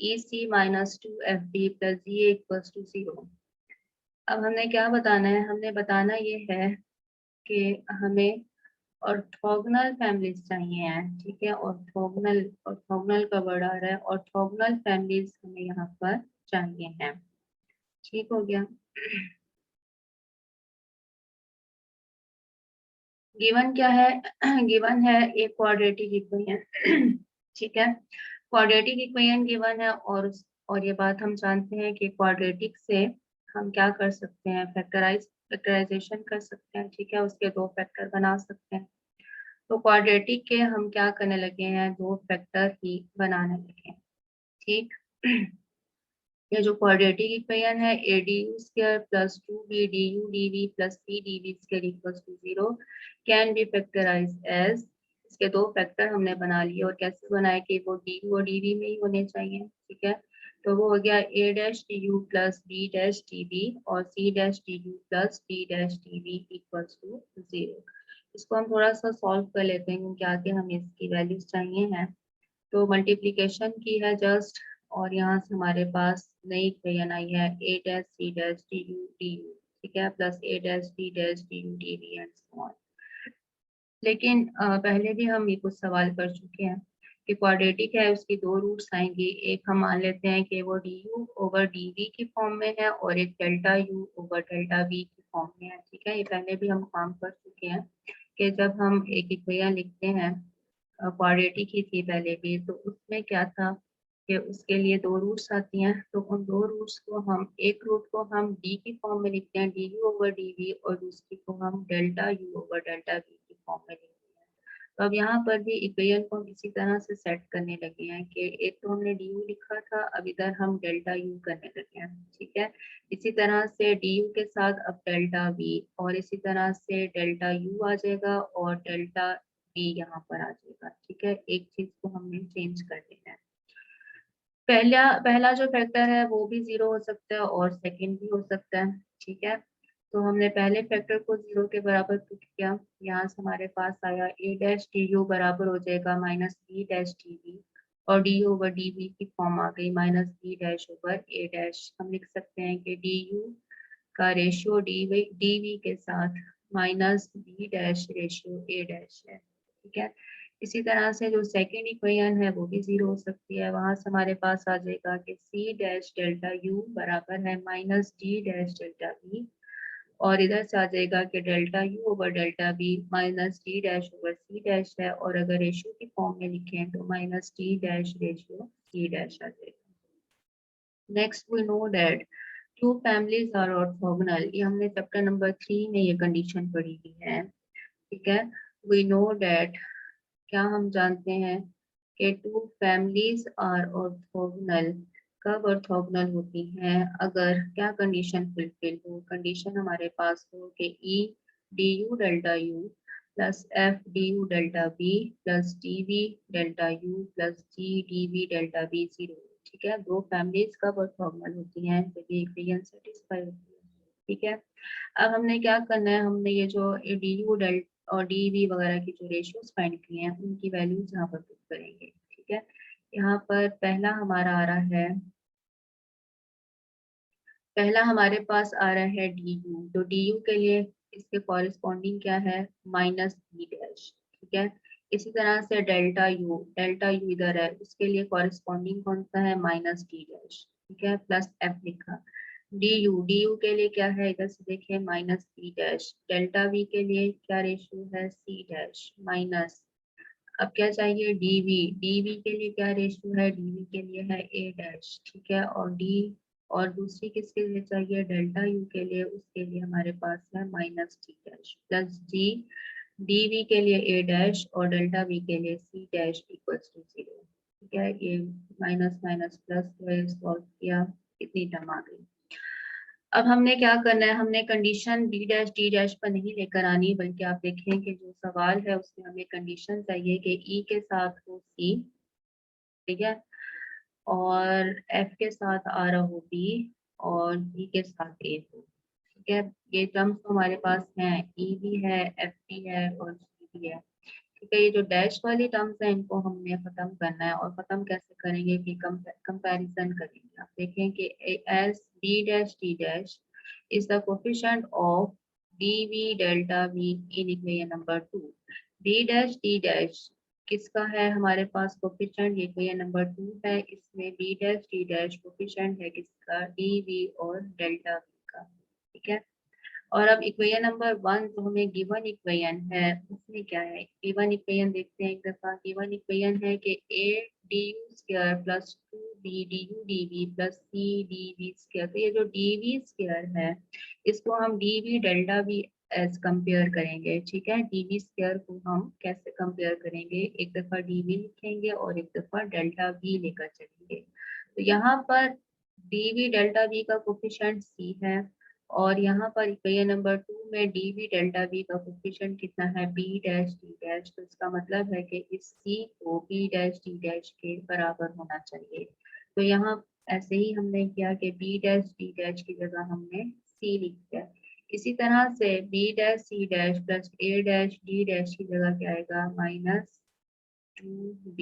EC minus 2FB plus GA equals to 0। अब हमने क्या बताना है? हमने बताना ये है कि हमें ऑर्थोगोनल फैमिलीज चाहिए हैं। ठीक है, ऑर्थोगोनल, ऑर्थोगोनल का वर्ड आ रहा है, ऑर्थोगोनल फैमिलीज हमें यहाँ पर चाहिए हैं। ठीक हो गया। गिवन क्या है? गिवन है एक क्वाड्रेटिक इक्वेशन। ठीक है, क्वाड्रेटिक इक्वेशन गिवन है, और ये बात हम जानते हैं कि क्वाड्रेटिक से हम क्या कर सकते हैं? फैक्टराइजेशन कर सकते हैं। ठीक है, उसके दो फैक्टर बना सकते हैं। तो क्वाड्रेटिक के हम क्या करने लगे हैं? दो फैक्टर ही बनाने लगे हैं। ठीक, ये जो क्वाड्रेटिक इक्वेशन है A D U square plus 2b D U D we plus C D V square equals to 0 can be factorise as, इसके दो फैक्टर हमने बना लिए, और कैसे बनाए कि वो डी यू और डी वी में ही होने चाहिए। ठीक है, तो वो हो गया A dash D you plus B dash D we और C dash D you plus D dash D V equals to 0। इसको हम थोड़ा सा सॉल्व कर लेते हैं क्योंकि आगे हमें इसकी वैल्यूज चाहिए हैं। तो मल्टीप्लिकेशन की है जस्ट, और यहाँ से हमारे पास नई इक्वेशन आई है A dash C dash D U D U. ठीक है, plus A dash D dash D U D V and so on. लेकिन पहले भी हम ये कुछ सवाल कर चुके हैं कि क्वाड्रेटिक है उसकी दो रूट्स आएंगी। एक हम मान लेते हैं कि वो D you over D V की फॉर्म में है, और एक delta U over delta V की फॉर्म में है। ठीक है, ये पहले भी हम काम कर चुके हैं कि जब हम एक इक्वेशन लिखते हैं, क्वाड्रेटिक ही थी पहले भी, तो उसमें क्या था कि उसके लिए दो रूट्स आती हैं। तो उन दो रूट्स को हम, एक रूट को हम डी की फॉर्म में लिखते हैं D you over D we, और दूसरी को हम delta U over delta V की फॉर्म में लिखते हैं। तो अब यहाँ पर भी इक्वेशन को हम इसी तरह से सेट करने लगे हैं कि एक तो हमने डी यू लिखा था, अब इधर हम डेल्टा यू करने लगे हैं। ठीक है, इसी तरह से डी यू के साथ अब डेल्टा वी, और इसी तरह से डेल्टा यू आ जाएगा और डेल्टा वी यहाँ पर आ जाएगा। ठीक है, एक चीज को हमने चेंज कर देना है। पहला पहला जो फैक्टर है वो भी 0 हो सकता है और सेकंड भी हो सकता है। ठीक है, तो हमने पहले फैक्टर को 0 के बराबर पुट किया, यहाँ से हमारे पास आया ए डैश डी यू बराबर हो जाएगा minus B dash D we, और D you over D V की फॉर्म आ गई minus B dash over A dash. हम लिख सकते हैं कि डी यू का रेशियो डी वी के साथ minus B dash ratio A dash है। ठीक है, इसी तरह से जो सेकेंड इक्वेशन है वो भी 0 हो सकती है। वहां से हमारे पास आ जाएगा कि सी डैश डेल्टा यू बराबर है minus D dash delta V, और इधर से आ जाएगा कि delta U over delta V minus D dash over C dash है, और अगर रेशियो की फॉर्म में लिखें तो minus D dash ratio C dash आ जाएगा। Next we know that two families are orthogonal, ये हमने चैप्टर नंबर 3 में ये कंडीशन पढ़ी हुई है। ठीक है, वी नो दैट, क्या हम जानते हैं कि टू फैमिलीज आर ऑर्थोगोनल। कब ऑर्थोगोनल होती हैं? अगर क्या कंडीशन फुलफिल हो? कंडीशन हमारे पास हो कि E D U delta U plus F D U delta B plus D V delta U plus G D V delta B 0। ठीक है, दो फैमिलीज कब ऑर्थोगोनल होती हैं जब ये इक्वेशन सेटिस्फाई होती है। ठीक है, अब हमने क्या करना है, हमने ये जो डी यू डेल्टा और डी वी वगैरह की जो रेशियोज फाइंड किए हैं उनकी वैल्यूज यहाँ पर पुट करेंगे। ठीक है, यहाँ पर पहला हमारा आ रहा है, पहला हमारे पास आ रहा है डी यू, तो डी यू के लिए इसके कॉरेस्पॉन्डिंग क्या है, माइनस बी डैश। ठीक है, इसी तरह से डेल्टा यू इधर है, उसके लिए कॉरेस्पॉन्डिंग कौन सा है, माइनस डी डैश। ठीक है, प्लस एफ लिखा। डी यू के लिए क्या है, इधर से देखिए minus B dash. Delta V के लिए क्या रेशियो है, सी डैश माइनस। अब क्या चाहिए, डीवी के लिए क्या रेशियो है, डीवी के लिए है ए डैश। ठीक है, और डी और दूसरी किसके लिए चाहिए, डेल्टा यू के लिए, उसके लिए हमारे पास है माइनस टी डैश प्लस जी। डीवी के लिए ए डैश और डेल्टा वी के लिए सी डैश इक्वल्स टू 0। ठीक है, ये माइनस माइनस प्लस सॉल्व किया, कितनी टर्म आ गई। अब हमने क्या करना है, हमने condition B dash D dash पर नहीं लेकर आनी, बल्कि आप देखें कि जो सवाल है उसमें हमें कंडीशन चाहिए कि ई के साथ हो सी, ठीक है, और एफ के साथ आ रहा हो बी और जी के साथ ए हो। ठीक है, ये टर्म्स तो हमारे पास हैं, ई भी है, एफ भी है और जी भी है। ठीक है, ये जो डैश वाली टर्म्स है इनको हमने खत्म करना है, और खत्म कैसे करेंगे कि कंपैरिजन करेंगे। आप देखें कि as B dash D dash is the coefficient of D V delta V in equation number 2। B dash D dash किसका है हमारे पास कोफिशिएंट, ये इक्वेशन नंबर 2 है, इसमें B dash D dash coefficient है किसका, डी वी और डेल्टा वी का। ठीक है, और अब इक्वेशन नंबर 1 जो हमें गिवन इक्वेशन है उसमें क्या है, गिवन इक्वेशन देखते हैं एक दफा। गिवन इक्वेशन है कि A D U square plus 2 B D U D we plus C D V square. तो ये जो डी वी स्क्वायर है इसको हम D V delta V as compare करेंगे। ठीक है, डी वी स्क्वायर को हम कैसे कंपेयर करेंगे, एक दफा डी वी लिखेंगे और एक दफा डेल्टा वी लेकर चलेंगे। तो यहाँ पर डी वी डेल्टा वी का कोफिशिएंट सी है, और यहाँ पर इक्वेशन नंबर 2 में डी वी डेल्टा वी का कोफिशिएंट कितना है, बी डैश डी डैश। तो इसका मतलब है कि इस सी को बी डैश डी डैश के बराबर होना चाहिए। तो यहाँ ऐसे ही हमने किया कि बी डैश डी डैश की जगह हमने सी लिख दिया। इसी तरह से B dash C dash plus A dash D dash की जगह क्या आएगा, माइनस 2b।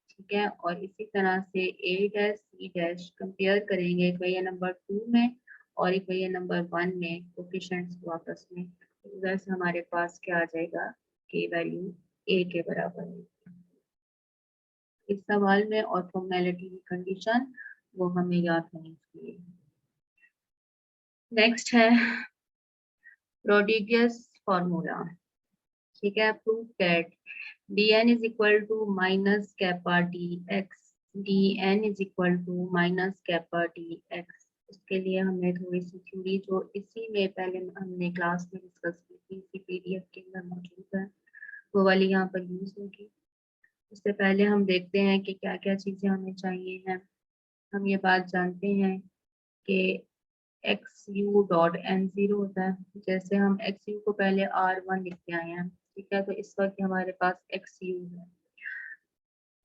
ठीक है, और इसी तरह से a dash c dash compare करेंगे इक्वेशन नंबर 2 में और इक्वेशन नंबर 1 में कोफिशिएंट्स को आपस में। उधर से हमारे पास क्या आ जाएगा, k वैल्यू a के बराबर है। इस सवाल में ऑर्थोगोनैलिटी की कंडीशन वो हमें याद होनी चाहिए। नेक्स्ट है प्रोडिगियस फार्मूला। ठीक है, prove that dn is equal to minus kappa dx, dn is equal to minus kappa dx। उसके लिए हमने थोड़ी सी थ्योरी जो इसी में पहले हमने क्लास में डिस्कस की थी, इसी पीडीएफ के अंदर मौजूद है, वो वाली यहाँ पर यूज होगी। उससे पहले हम देखते हैं कि क्या क्या चीजें हमें चाहिए हैं। हम ये बात जानते हैं कि x you dot N zero होता है, जैसे हम एक्स यू को पहले R1 लिखते आए हैं। ठीक है, तो इस वक्त हमारे पास एक्स यू है,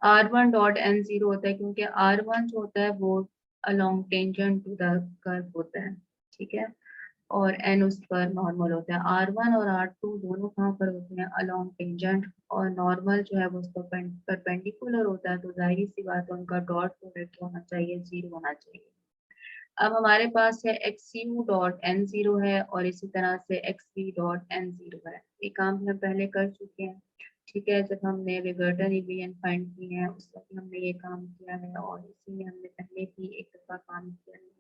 R1 डॉट एन जीरो होता है क्योंकि R1 जो होता है वो along tangent to the curve होता है। ठीक है, और एन उस पर नॉर्मल होता है। R1 और R2 दोनों कहाँ पर होते हैं, अलोंग टेंजेंट, और नॉर्मल जो है वो उस पर परपेंडिकुलर होता है। तो जाहिर सी बात है उनका डॉट प्रोडक्ट होना चाहिए, जीरो होना चाहिए। अब हमारे पास है x you dot N zero है और इसी तरह से X we dot N zero है। ये काम हम पहले कर चुके हैं। ठीक है, जब हमने विगर्टन इक्वेशन फाइंड की है उस वक्त हमने ये काम किया है और इसी में हमने पहले भी एक दफा काम किया है।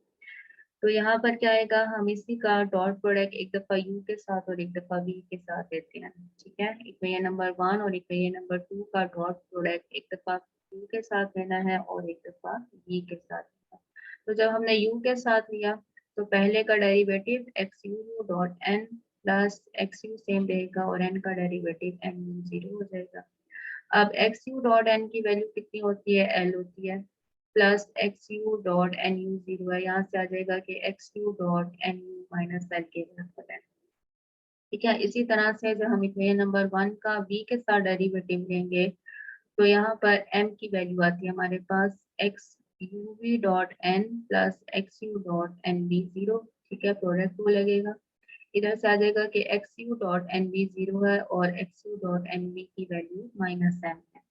तो यहाँ पर क्या आएगा, हम इसी का डॉट प्रोडक्ट एक दफा यू के साथ और एक दफा वी के साथ देते हैं। ठीक है, इक्वेशन नंबर 1 और इक्वेशन नंबर 2 का डॉट प्रोडक्ट एक दफा यू के साथ लेना है और एक दफा वी के साथ लेना है। तो जब हमने u के साथ लिया तो पहले का derivative X you dot N plus X U same रहेगा और n का डेरिवेटिव एन यू जीरो हो जाएगा। अब एक्स यू डॉट एन की वैल्यू कितनी होती है, एल होती है, plus X you dot N U zero है। यहाँ से आ जाएगा कि x you dot N U minus L के बराबर है। ठीक है। इसी तरह से जब हम इक्वेशन नंबर 1 का v के साथ डेरिवेटिव लेंगे तो यहाँ पर m की वैल्यू आती है हमारे पास X U V dot N plus X you dot N B 0। ठीक है, प्रोडक्ट वो लगेगा, इधर से आ जाएगा कि x you dot N B 0 है और X you dot N B की वैल्यू माइनस एम है।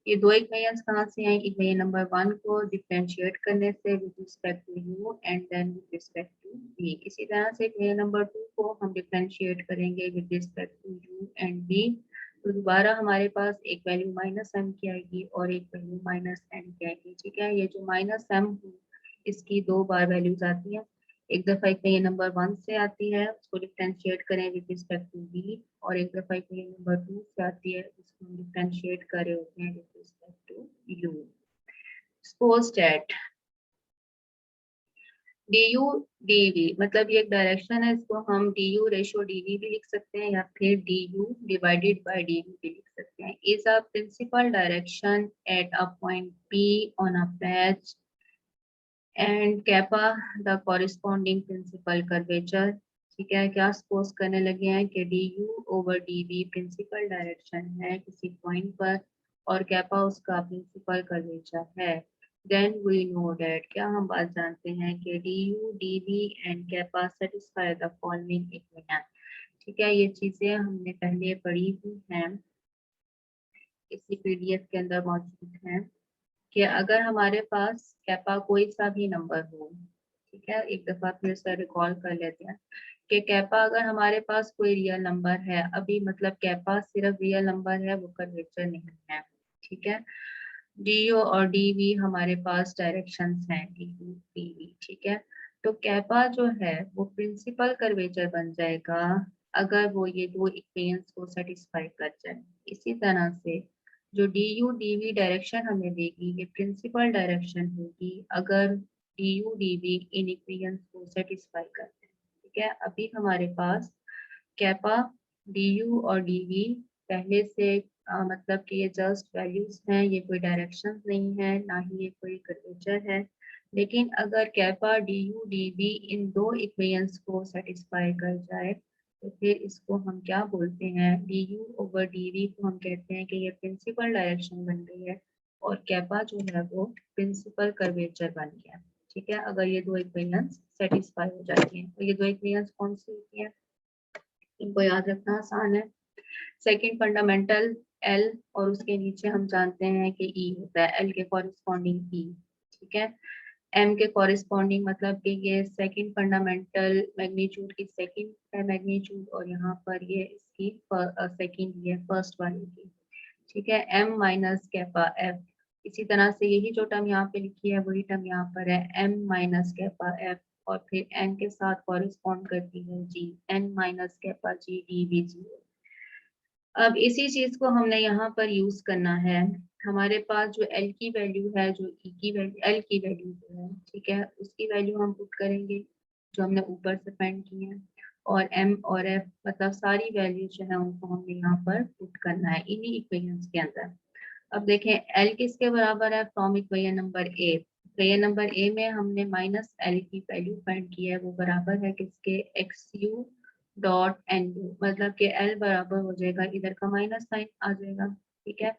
ये दो इक्वेशंस कहाँ से आए? इक्वेशन नंबर 1 को डिफरेंशिएट करने से with respect to u and then with respect to v। इसी तरह से इक्वेशन नंबर 2 को हम डिफरेंशिएट करेंगे with respect to u and v, तो दोबारा हमारे पास एक वैल्यू माइनस एम की आएगी और एक वैल्यू माइनस एन की आएगी। ठीक है, ये जो माइनस एम इसकी दो बार वैल्यूज आती हैं, एक दफा इक्वेशन नंबर 1 से आती है, उसको डिफरेंशिएट करें विद रिस्पेक्ट टू v, और एक दफा इक्वेशन नंबर 2 से आती है, उसको हम डिफरेंशिएट कर रहे होते हैं with respect to u। Suppose that du dv, मतलब ये एक डायरेक्शन है, इसको हम du रेशो dv भी लिख सकते हैं या फिर du डिवाइडेड बाय dv भी लिख सकते हैं। Is a principal direction at a point p on a patch and kappa the corresponding principal curvature. ठीक है, क्या सपोज करने लगे हैं कि du over dv principal direction है किसी पॉइंट पर और कैपा उसका प्रिंसिपल कर्वेचर है। देन वी नो दैट, क्या हम बात जानते हैं कि du dv and kappa satisfy the following equation. ठीक है, ये चीजें हमने पहले पढ़ी हुई हैं, इसी पीडीएफ के अंदर मौजूद हैं कि अगर हमारे पास कैपा कोई सा भी नंबर हो, ठीक है, एक दफा फिर से रिकॉल कर लेते हैं कि कैपा अगर हमारे पास कोई रियल नंबर है, अभी मतलब कैपा सिर्फ रियल नंबर है, वो कर्वेचर नहीं है। ठीक है, डी ओ और डी वी हमारे पास डायरेक्शंस हैं, डी यू डी वी। ठीक है, तो कैपा जो है वो प्रिंसिपल कर्वेचर बन जाएगा अगर वो ये दो इक्वेशंस को सेटिस्फाई कर जाए। इसी तरह से जो d U D v direction हमें देगी ये प्रिंसिपल डायरेक्शन होगी अगर डी यू डी वी इन इक्वेशंस को सेटिस्फाई करते हैं। ठीक है, अभी हमारे पास कैपा डी यू और डी वी पहले से मतलब कि ये जस्ट वैल्यूज हैं, ये कोई डायरेक्शन नहीं है, ना ही ये कोई कर्वेचर है। लेकिन अगर kappa D U D we इन दो इक्वेशंस को सेटिस्फाई कर जाए तो फिर इसको हम क्या बोलते हैं? D you over D v को हम कहते हैं कि ये प्रिंसिपल डायरेक्शन बन गई है और कैपा जो है वो प्रिंसिपल कर्वेचर बन गया। ठीक है, अगर ये दो इक्वेशंस सेटिस्फाई हो जाती हैं। तो ये दो इक्वेशंस कौन सी होती है, इनको याद रखना आसान है। सेकंड फंडामेंटल एल, और उसके नीचे हम जानते हैं कि ई होता है, एल के कॉरिस्पॉन्डिंग ई। ठीक है, एम के कॉरिस्पॉन्डिंग मतलब कि ये सेकंड फंडामेंटल मैग्नीट्यूड की सेकंड है मैग्नीट्यूड, और यहाँ पर ये इसकी सेकंड है फर्स्ट वाली की। ठीक है, एम माइनस कैपा एफ। इसी तरह से यही जो टर्म यहाँ पे लिखी है वही टर्म यहाँ पर है, एम माइनस कैपा एफ, और फिर एन के साथ कॉरिस्पॉन्ड करती है G, N minus kappa G D V G. अब इसी चीज को हमने यहाँ पर यूज करना है। हमारे पास जो एल की वैल्यू है, जो ई की वैल्यू, एल की वैल्यू जो है, ठीक है, उसकी वैल्यू हम पुट करेंगे जो हमने ऊपर से फाइंड की है, और एम और एफ मतलब सारी वैल्यू जो है उनको हमने यहाँ पर पुट करना है इन्हीं इक्वेशंस के अंदर। अब देखें एल किसके बराबर है, from equation number A. Equation number A में हमने माइनस एल की वैल्यू फाइंड की है, वो बराबर है किसके? X you dot N u, मतलब कि एल बराबर हो जाएगा, इधर का माइनस साइन आ जाएगा। ठीक है,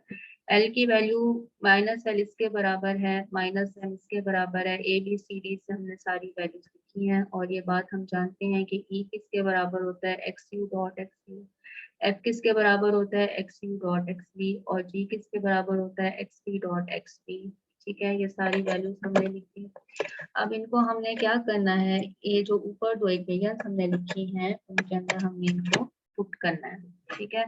एल की वैल्यू माइनस एल इसके बराबर है, माइनस एम इसके बराबर है, ए बी सी डी से हमने सारी वैल्यूज लिखी हैं, और ये बात हम जानते हैं कि ई किसके बराबर होता है? X you dot x u. F किसके बराबर होता है? X you dot x b, और जी किसके बराबर होता है? X b dot x b. ठीक है, ये सारी वैल्यूज हमने लिखी। अब इनको हमने क्या करना है, ये जो ऊपर दो इक्वेशन हमने लिखी हैं उनके अंदर हमने इनको पुट करना है। ठीक है,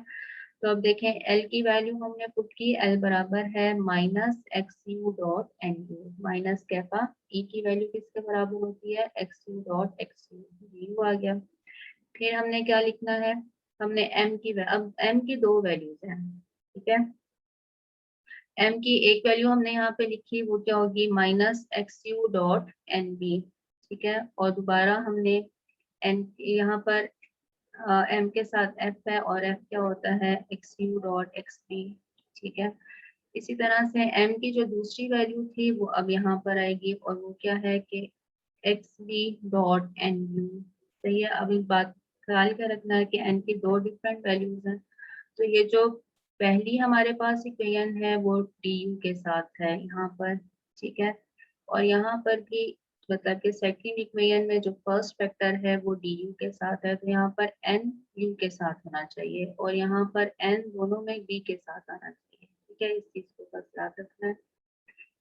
तो अब देखें एल की वैल्यू हमने पुट की, एल बराबर है minus x you dot N U minus kappa, E की वैल्यू किसके बराबर होती है? X you dot x U आ गया। फिर हमने क्या लिखना है, हमने एम की, अब एम की दो वैल्यूज हैं। ठीक है, एम की एक वैल्यू हमने यहाँ पे लिखी, वो क्या होगी? Minus x you dot N b. ठीक है, और दोबारा हमने एन यहाँ पर एम के साथ एफ है, और एफ क्या होता है? X you dot x b. ठीक है, इसी तरह से एम की जो दूसरी वैल्यू थी वो अब यहाँ पर आएगी, और वो क्या है कि x b dot N u. सही है, अब एक बात ख्याल क्या रखना है कि n की दो डिफरेंट वैल्यूज हैं। तो ये जो पहली हमारे पास इक्वेशन है वो du के साथ है यहाँ पर, ठीक है। और यहाँ पर भी मतलब कि सेकंड इक्वेशन में जो फर्स्ट फैक्टर है वो du के साथ है, तो यहाँ पर n u के साथ होना चाहिए और यहाँ पर n दोनों में v के साथ आना चाहिए, ठीक है। इस चीज को बस याद रखना है।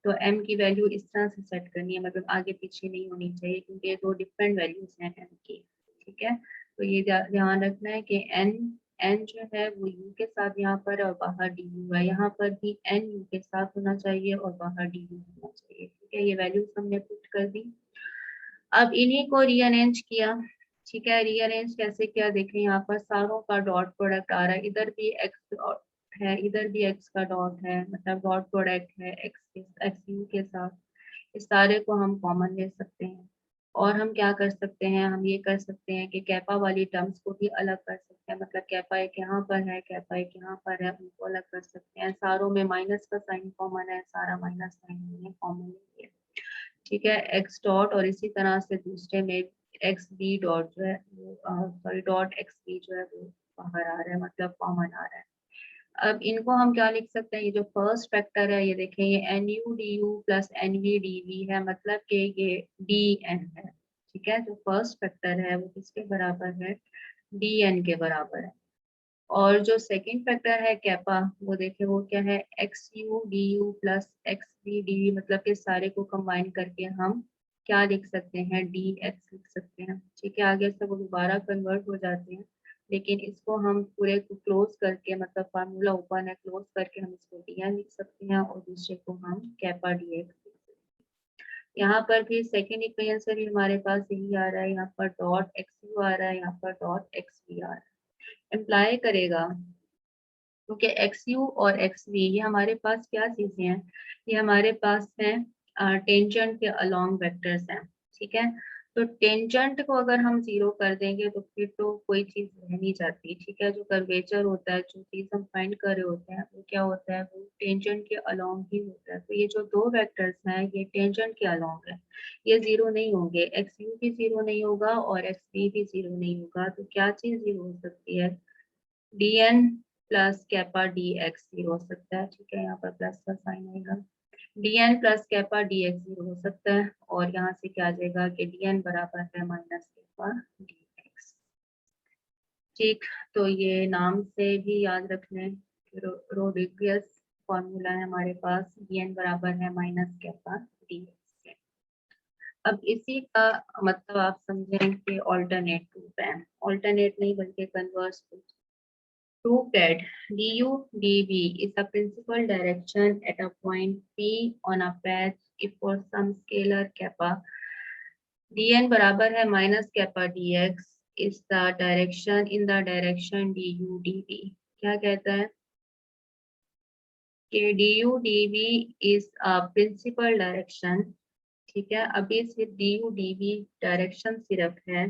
तो m की वैल्यू इस तरह से सेट करनी है, मतलब आगे पीछे नहीं होनी चाहिए क्योंकि ये दो डिफरेंट वैल्यूज हैं m की, ठीक है। तो ये ध्यान रखना है कि n जो है वो u के साथ यहाँ पर और बाहर du है, यहाँ पर भी n u के साथ होना चाहिए और बाहर du होना चाहिए, ठीक है। ये वैल्यूज हमने पुट कर दी। अब इन्हीं को रीअरेंज किया, ठीक है। रीअरेंज कैसे किया देखें, यहाँ पर सारों का डॉट प्रोडक्ट आ रहा है, इधर भी x है, इधर भी x का डॉट है, मतलब डॉट प्रोडक्ट है x u के साथ। इस सारे को हम कॉमन ले सकते हैं और हम क्या कर सकते हैं, हम ये कर सकते हैं कि कैपा वाली टर्म्स को भी अलग कर सकते हैं, मतलब कैपा एक यहाँ पर है, कैपा एक यहाँ पर है, उनको अलग कर सकते हैं। सारों में माइनस का साइन कॉमन है, सारा माइनस साइन हमने कॉमन लिया, ठीक है। एक्स डॉट और इसी तरह से दूसरे में एक्स बी डॉट जो है वो सॉरी डॉट एक्स बी जो है वो बाहर आ रहा है, मतलब कॉमन आ रहा है। अब इनको हम क्या लिख सकते हैं, ये जो फर्स्ट फैक्टर है ये देखें, ये n u D you plus n v d v है, मतलब कि ये डी एन है, ठीक है। जो फर्स्ट फैक्टर है वो किसके बराबर है, डी एन के बराबर है। और जो सेकंड फैक्टर है कैपा, वो देखे वो क्या है, x U D you plus x v d v, मतलब कि सारे को कंबाइन करके हम क्या लिख सकते हैं, डी एक्स लिख सकते हैं, ठीक है। आगे से वो दोबारा कन्वर्ट हो जाते हैं, लेकिन इसको हम पूरे को क्लोज करके, मतलब फार्मूला ओपन है, क्लोज करके हम इसको डी एन लिख सकते हैं और दूसरे को हम कैपा डी एक्स लिख सकते हैं। यहाँ पर भी सेकेंड इक्वेशन से भी हमारे पास यही आ रहा है, यहाँ पर डॉट एक्स यू आ रहा है, यहाँ पर डॉट एक्स वी आ रहा है, इम्प्लाई करेगा क्योंकि एक्स यू और एक्स वी ये हमारे पास क्या चीजें हैं, ये हमारे पास हैं टेंजेंट के अलोंग वेक्टर्स हैं, ठीक है। तो टेंजेंट को अगर हम जीरो कर देंगे तो फिर तो कोई चीज रह नहीं जाती, ठीक है। जो कर्वेचर होता है, जो चीज हम फाइंड कर रहे होते हैं वो क्या होता है, वो टेंजेंट के अलोंग ही होता है। तो ये जो दो वेक्टर्स हैं ये टेंजेंट के अलोंग है, ये जीरो नहीं होंगे, एक्स यू भी जीरो नहीं होगा और एक्स वी भी जीरो नहीं होगा। तो क्या चीज जीरो हो सकती है, d n plus kappa d x zero हो सकता है, ठीक है। यहाँ पर प्लस का साइन आएगा, d n plus kappa d x zero हो सकता है और यहाँ से क्या आ जाएगा कि डी एन बराबर है माइनस कैपा डी एक्स, ठीक। तो ये नाम से भी याद रख लें, रोडिग्वियस फॉर्मूला है हमारे पास, डी एन बराबर है माइनस कैपा डी एक्स। अब इसी का मतलब आप समझें कि ऑल्टरनेट रूप है, ऑल्टरनेट नहीं बल्कि कन्वर्स रूप। Prove that du dv is a principal direction at a point P on a path if for some scalar kappa dn बराबर है minus kappa dx is the direction in the direction du dv। क्या कहता है कि du dv is a principal direction, ठीक है। अभी सिर्फ du dv डायरेक्शन सिर्फ है,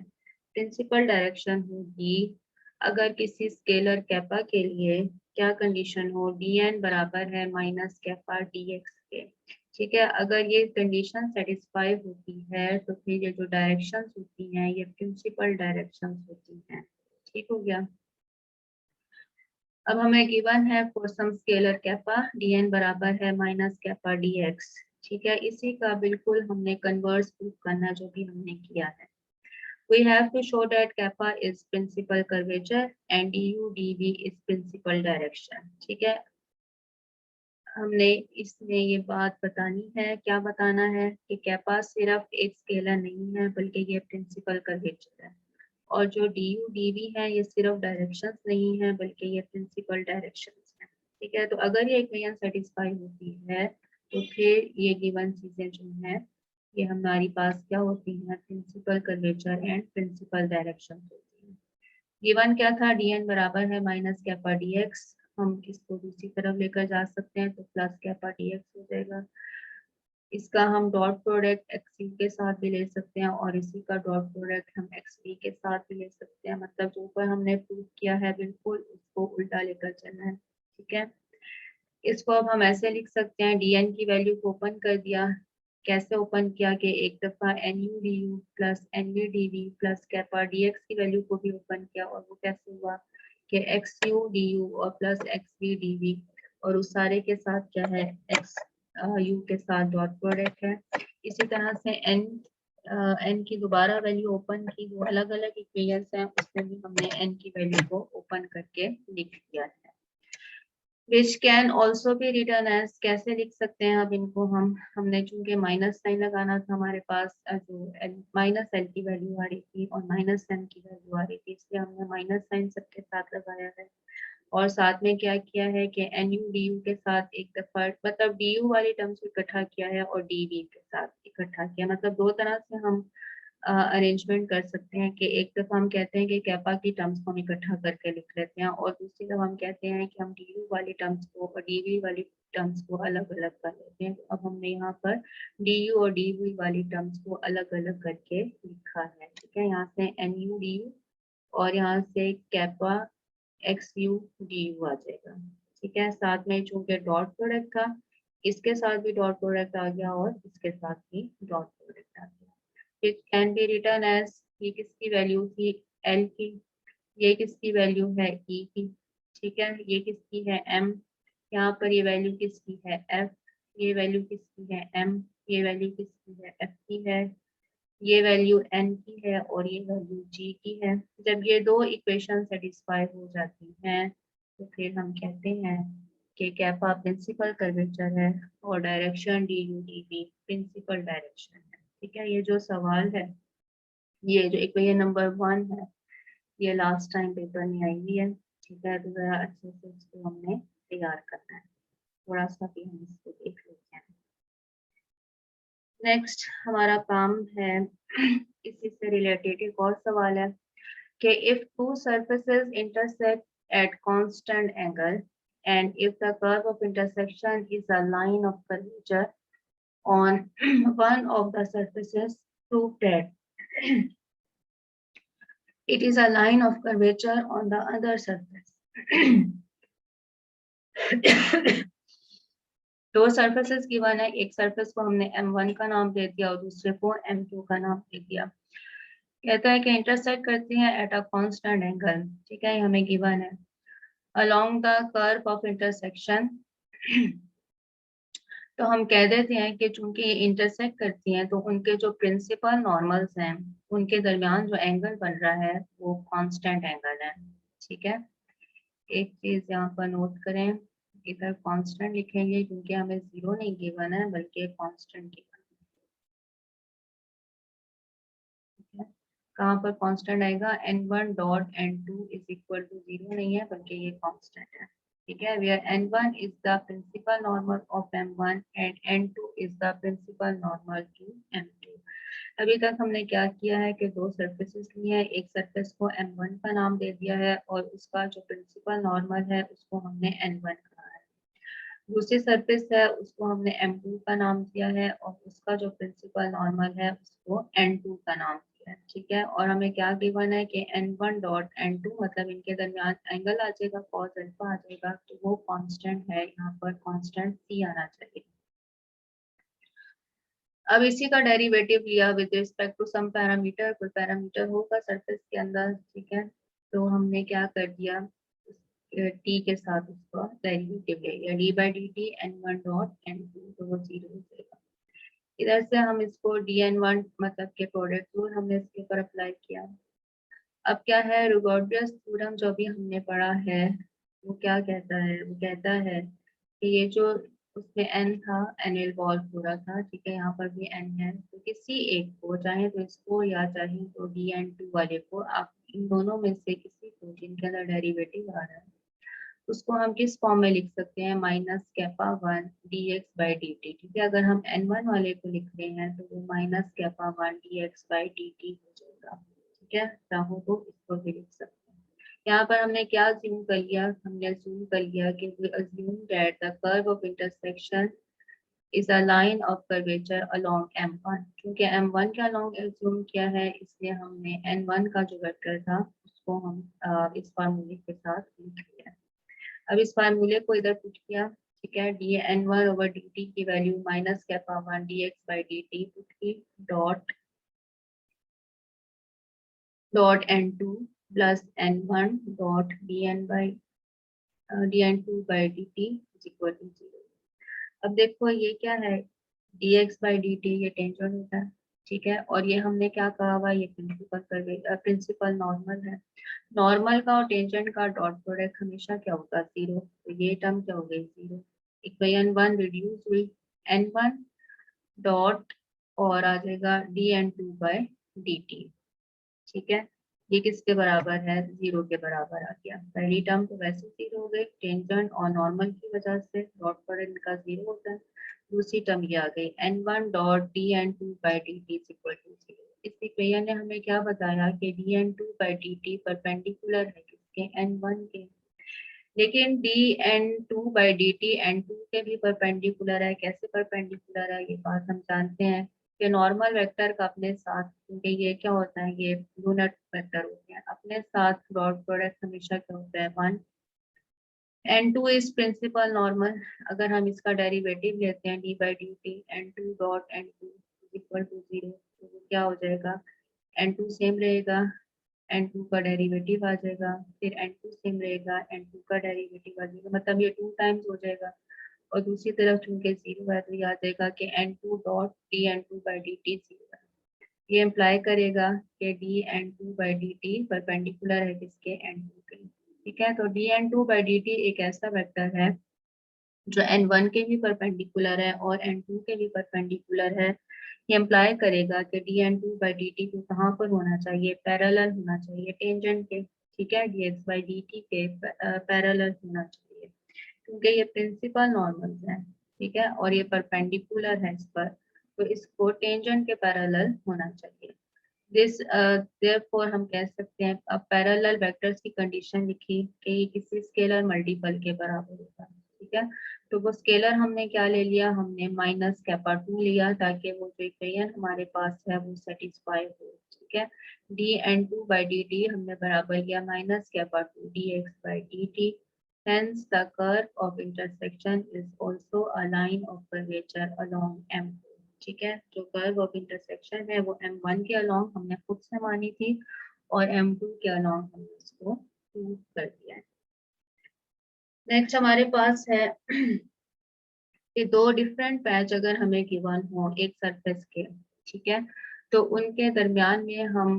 प्रिंसिपल डायरेक्शन होगी अगर किसी स्केलर कैपा के लिए क्या कंडीशन हो, dn बराबर है माइनस कैपा dx के, ठीक है। अगर ये कंडीशन सेटिस्फाई होती है तो फिर ये जो डायरेक्शंस होती हैं ये प्रिंसिपल डायरेक्शंस होती हैं, ठीक हो गया। अब हमें गिवन है for some scalar kappa dn बराबर है माइनस कैपा dx, ठीक है। इसी का बिल्कुल हमने कन्वर्स प्रूफ करना जो भी हमने किया है। We have to show that kappa is principal curvature and du dv is principal direction, ठीक है। हमने इसमें ये बात बतानी है, क्या बताना है कि कैपा सिर्फ एक स्केलर नहीं है बल्कि ये प्रिंसिपल कर्वेचर है, और जो du dv है ये सिर्फ डायरेक्शंस नहीं है बल्कि ये प्रिंसिपल डायरेक्शंस है, ठीक है। तो अगर ये इक्वेशन सेटिस्फाई होती है तो फिर ये गिवन चीजें जो है ये हमारी पास क्या होती हैं, principal curvature and principal direction होती है। गिवन क्या था, dn बराबर है माइनस कैपा dx, हम इसको दूसरी तरफ लेकर जा सकते हैं तो प्लस कैपा dx हो जाएगा। इसका हम डॉट प्रोडक्ट एक्स के साथ भी ले सकते हैं और इसी का डॉट प्रोडक्ट हम एक्स के साथ भी ले सकते हैं, मतलब जो ऊपर हमने प्रूव किया है बिल्कुल उसको उल्टा लेकर चलना है, ठीक है। इसको अब हम ऐसे लिख सकते हैं, dn की वैल्यू को ओपन कर दिया, कैसे ओपन किया कि एक दफा n u D you plus n v d we plus kappa d x की वैल्यू को भी ओपन किया, और वो कैसे हुआ कि एक्स यू डी यू और plus x v d we, और उस सारे के साथ क्या है एक्स यू के साथ डॉट प्रोडक्ट है। इसी तरह से एन की दोबारा वैल्यू ओपन की, वो अलग अलग इक्वेशंस हैं, उसमें भी हमने एन की वैल्यू को ओपन करके लिख दिया है। विच कैन ऑल्सो भी रिटर्न एज, कैसे लिख सकते हैं अब इनको हमने चूंकि माइनस साइन लगाना था हमारे पास, जो माइनस एल की वैल्यू आ रही थी और माइनस एन की वैल्यू आ रही थी, इसलिए हमने माइनस साइन सबके साथ लगाया है। और साथ में क्या किया है कि एन यू डी यू के साथ एक दफा मतलब डी यू वाली टर्म्स को इकट्ठा किया है और डी वी के साथ इकट्ठा किया, मतलब दो तरह से हम अरेंजमेंट कर सकते हैं कि एक दफा हम कहते हैं कि कैपा की टर्म्स को हम इकट्ठा करके लिख लेते हैं, और दूसरी दफा हम कहते हैं कि हम डी यू वाली टर्म्स को और डी वी वाली टर्म्स को अलग अलग कर लेते हैं। तो अब हमने यहाँ पर डी यू और डी वी वाली टर्म्स को अलग अलग करके लिखा है, ठीक है। यहाँ से एन यू डी यू और यहाँ से kappa X U D U आ जाएगा, ठीक है। साथ में चूंकि डॉट प्रोडक्ट था, इसके साथ भी डॉट प्रोडक्ट आ गया और इसके साथ भी डॉट प्रोडक्ट आ गया। It can be written as, ये किसकी वैल्यू थी एल की, ये किसकी वैल्यू है ई की, ठीक है। ये किसकी है एम, यहाँ पर ये वैल्यू किसकी है एफ, ये वैल्यू किसकी है एम, ये वैल्यू किसकी है एफ की है, ये वैल्यू एन की है और ये वैल्यू जी की है। जब ये दो इक्वेशन सेटिस्फाई हो जाती हैं तो फिर हम कहते हैं कि कैपा प्रिंसिपल कर्वेचर है और direction d U D v principal direction है, ठीक है। ये जो सवाल है, ये जो इक्वेशन नंबर 1 है, ये लास्ट टाइम पेपर में आई हुई है, ठीक है। तो जरा अच्छे से इसको हमने तैयार करना है, थोड़ा सा भी हम इसको देख लेते हैं। नेक्स्ट हमारा काम है इसी से रिलेटेड एक और सवाल है कि if two surfaces intersect at constant angle and if the curve of intersection is a line of curvature on one of the surfaces, prove that it is a line of curvature on the other surface. दो surfaces given है, एक surface को हमने M1 का नाम दे दिया और दूसरे को M2 का नाम दे दिया। कहता है कि इंटरसेक्ट करती हैं एट अ कांस्टेंट एंगल, ठीक है, हमें गिवन है along the curve of intersection. तो हम कह देते हैं कि चूंकि ये इंटरसेक्ट करती हैं तो उनके जो प्रिंसिपल नॉर्मल्स हैं उनके दरमियान जो एंगल बन रहा है वो कांस्टेंट एंगल है, ठीक है। एक चीज यहाँ पर नोट करें, इधर कांस्टेंट लिखेंगे क्योंकि हमें जीरो नहीं गिवन है बल्कि कांस्टेंट गिवन है। कहाँ पर कांस्टेंट आएगा, n1 dot n2 is equal to zero नहीं है बल्कि ये कांस्टेंट है, ठीक है। Where n1 is the principal normal of m1 and n2 is the principal normal to m2। अभी तक हमने क्या किया है कि दो सरफेसेस लिए हैं, एक सरफेस को m1 का नाम दे दिया है और उसका जो प्रिंसिपल नॉर्मल है उसको हमने n1 कहा है। दूसरी सरफेस है उसको हमने m2 का नाम दिया है और उसका जो प्रिंसिपल नॉर्मल है उसको n2 का नाम दिया है, ठीक है। और हमें क्या गिवन है कि n1 डॉट n2 मतलब इनके दरमियान एंगल आ जाएगा कॉस अल्फा आ जाएगा, तो वो कांस्टेंट है, यहाँ पर कांस्टेंट c आना चाहिए। अब इसी का डेरिवेटिव लिया with respect to some parameter, कोई पैरामीटर होगा सरफेस के अंदर, ठीक है। तो हमने क्या कर दिया, टी के साथ उसका डेरिवेटिव ले लिया, d by d t n one dot n two, तो वो जीरो हो जाएगा। इधर से हम इसको डी एन वन मतलब के प्रोडक्ट रूल हमने इसके ऊपर अप्लाई किया। अब क्या है, रिगॉर्डियस थ्योरम जो भी हमने पढ़ा है वो क्या कहता है, वो कहता है कि ये जो उसमें एन था, एन इन्वॉल्व पूरा था, ठीक है। यहाँ पर भी एन है, तो किसी एक को चाहे तो इसको या चाहे तो डी एन टू वाले को, आप इन दोनों में से किसी को जिनके अंदर डेरिवेटिव आ रहा है उसको हम किस फॉर्म में लिख सकते हैं, minus kappa one D X by d T, ठीक है। अगर हम एन वन वाले को लिख रहे हैं तो वो minus kappa one D X by d T हो जाएगा, ठीक है। चाहो तो इसको भी लिख सकते हैं। यहाँ पर हमने क्या अज्यूम कर लिया, हमने अज्यूम कर लिया कि we assume that the curve of intersection is a line of curvature along m1। क्योंकि m1 के अलोंग अज्यूम किया है इसलिए हमने n1 का जो वेक्टर था उसको हम इस फार्मूले के साथ लिख लिया। अब इस फार्मूले को इधर पुट किया, ठीक है, dn1 ओवर dt की value minus kappa 1 dx by dt की dot n2 plus n1 dot dn2 by dt is equal to 0। अब देखो ये क्या है, dx बाई dt ये टेंजेंट होता है, ठीक है, और ये हमने क्या कहा हुआ, ये प्रिंसिपल नॉर्मल है। नॉर्मल का और टेंजेंट का डॉट प्रोडक्ट हमेशा क्या होगा, 0। तो ये टर्म क्या हो गई, 0। इक्वेशन 1 रिड्यूस हुई, n1 डॉट और आ जाएगा dn2 बाई dt, ठीक है। ये किसके बराबर है, 0 के बराबर आ गया। पहली टर्म तो वैसे 0 हो गई, टेंजेंट और नॉर्मल की वजह से डॉट प्रोडक्ट का 0 होता है। दूसरी टर्म ये आ गई n1 dot dn2 by dt is equal to 0। इस इक्वेशन ने हमें क्या बताया कि dn2 बाई dt परपेंडिकुलर है किसके, n1 के। लेकिन dn2 बाई dt n2 के भी परपेंडिकुलर है। कैसे परपेंडिकुलर है, ये बात हम जानते हैं कि नॉर्मल वेक्टर का अपने साथ, क्योंकि ये क्या होता है, ये यूनिट वेक्टर होते हैं, अपने साथ डॉट प्रोडक्ट हमेशा क्या होता है, 1। n2 is principal normal. अगर हम इसका डेरिवेटिव लेते हैं d by d t, n2 dot n2 equal to 0, तो वो क्या हो जाएगा, n2 सेम रहेगा, n2 का डेरिवेटिव आ जाएगा, फिर n2 सेम रहेगा, n2 का डेरिवेटिव आ जाएगा, मतलब ये 2 टाइम्स हो जाएगा। और दूसरी तरफ चूंकि 0 है तो ये आ जाएगा कि n2 dot dn2 by dt 0 है। ये इम्प्लाई करेगा कि dn2 बाई dt परपेंडिकुलर है किसके, n2 के। ठीक है, तो dn2 बाई dt एक ऐसा वेक्टर है जो n1 के भी परपेंडिकुलर है और n2 के भी परपेंडिकुलर है। ये इम्प्लाई करेगा कि dn2 बाई dt को कहाँ पर होना चाहिए, पैरेलल होना चाहिए टेंजेंट के। ठीक है, dx बाई dt के पैरेलल होना चाहिए, क्योंकि ये प्रिंसिपल नॉर्मल है, ठीक है, और ये परपेंडिकुलर है इस पर, तो इसको टेंजेंट के पैरेलल होना चाहिए। दिस देयरफॉर हम कह सकते हैं, अब पैरेलल वेक्टर्स की कंडीशन लिखी कि ये किसी स्केलर मल्टीपल के बराबर होगा। ठीक है, तो वो स्केलर हमने क्या ले लिया, हमने माइनस कैपा 2 लिया, ताकि वो जो इक्वेशन हमारे पास है वो सेटिस्फाई हो। ठीक है, dn2 बाई dt हमने बराबर लिया minus kappa 2 dx by dt। Hence, the curve of intersection is also a line of curvature along M2। ठीक है, जो कर्व ऑफ इंटरसेक्शन है वो M1 के अलोंग हमने खुद से मानी थी और M2 के अलोंग हमने इसको प्रूव कर दिया है। नेक्स्ट हमारे पास है कि दो डिफरेंट पैच अगर हमें गिवन हो एक सरफेस के, ठीक है, तो उनके दरमियान में हम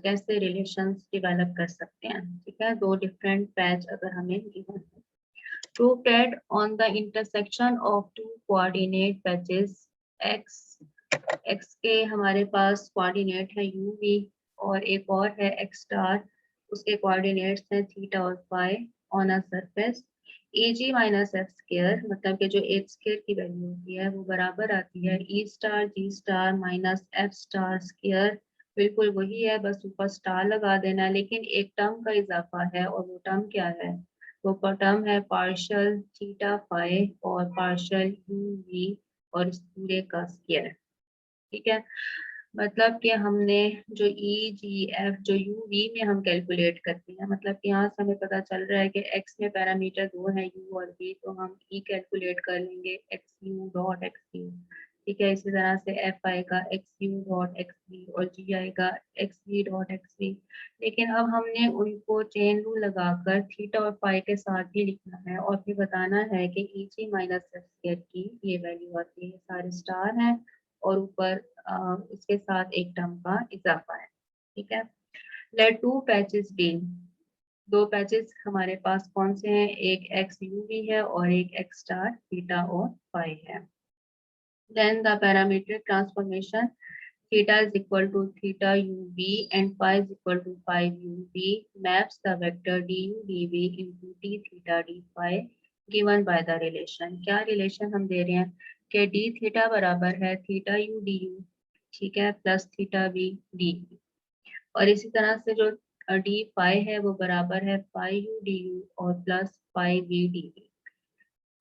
कैसे रिलेशंस डेवलप कर सकते हैं। ठीक है, दो डिफरेंट पैच अगर हमें गिवन हो, proved that on the intersection of two coordinate patches x के हमारे पास कोऑर्डिनेट है u v और एक और है x स्टार, उसके कोऑर्डिनेट्स हैं थीटा और phi on a surface E G minus F square, मतलब कि जो एच स्केयर की वैल्यू होती है वो बराबर आती है E star G star minus F star square. बिल्कुल वही है, बस ऊपर स्टार लगा देना है, लेकिन एक टर्म का इजाफा है और वो टर्म क्या है, वो टर्म है पार्शियल थीटा फाई और पार्शियल यू वी और इस पूरे का स्केयर। ठीक है, मतलब कि हमने जो ई जी एफ जो यू वी में हम कैलकुलेट करते हैं, मतलब कि यहाँ से हमें पता चल रहा है कि एक्स में पैरामीटर दो है यू और वी, तो हम ई कैलकुलेट कर लेंगे x you dot x u. ठीक है, इसी तरह से एफ आएगा x you dot x v और जी आएगा x we dot x v. लेकिन अब हमने उनको चेन रूल लगाकर थीटा और फाई के साथ भी लिखना है और फिर बताना है कि ई जी माइनस एफ स्क्वायर की ये वैल्यू आती है, सारे स्टार है और ऊपर इसके साथ एक टर्म का इजाफा है। ठीक है, लेट टू पैचेस बी, दो पैचेस हमारे पास कौन से हैं, एक एक्स यू वी है और एक एक्स स्टार थीटा और फाई है। Then the parametric transformation theta is equal to theta uv and phi is equal to phi uv maps the vector du dv into d theta d phi given by the relation। क्या relation हम दे रहे हैं कि d theta बराबर है theta u du, ठीक है, plus theta v d, और इसी तरह से जो d फाई है वो बराबर है फाई u du और प्लस फाई v d।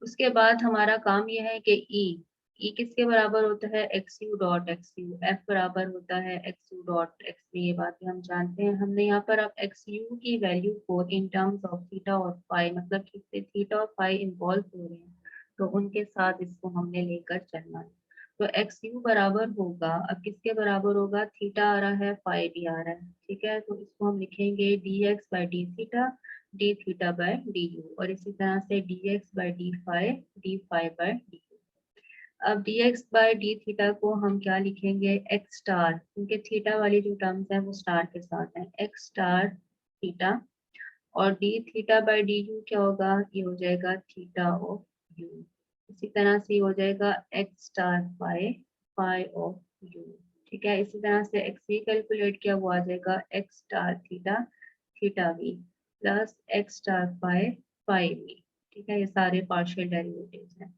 उसके बाद हमारा काम यह है कि ई किसके बराबर होता है, x you dot x u, F बराबर होता है x you dot x you, ये बातें हम जानते हैं। हमने यहाँ पर अब एक्स यू की वैल्यू को इन टर्म्स ऑफ थीटा और फाई, मतलब कि थीटा और फाई इन्वॉल्व हो रहे हैं, तो उनके साथ इसको हमने लेकर चलना है। तो एक्स यू बराबर होगा, अब किसके बराबर होगा, थीटा आ रहा है, फाई भी आ रहा है, ठीक है। तो इसको हम लिखेंगे D X by D theta, D theta by D you, और इसी तरह से D X by D phi by D U. अब D X by D theta को हम क्या लिखेंगे, एक्स स्टार, क्योंकि थीटा वाली जो टर्म्स है वो स्टार के साथ है, एक्स स्टार थीटा, और D theta by D you क्या होगा, ये हो जाएगा थीटा ऑफ यू। इसी तरह से हो जाएगा x star phi, phi of u, ठीक है। इसी तरह से एक्स वी कैलकुलेट किया, वो आ जाएगा x star theta, theta v plus x star phi, phi v, ठीक है। ये सारे पार्शियल डेरिवेटिव्स हैं।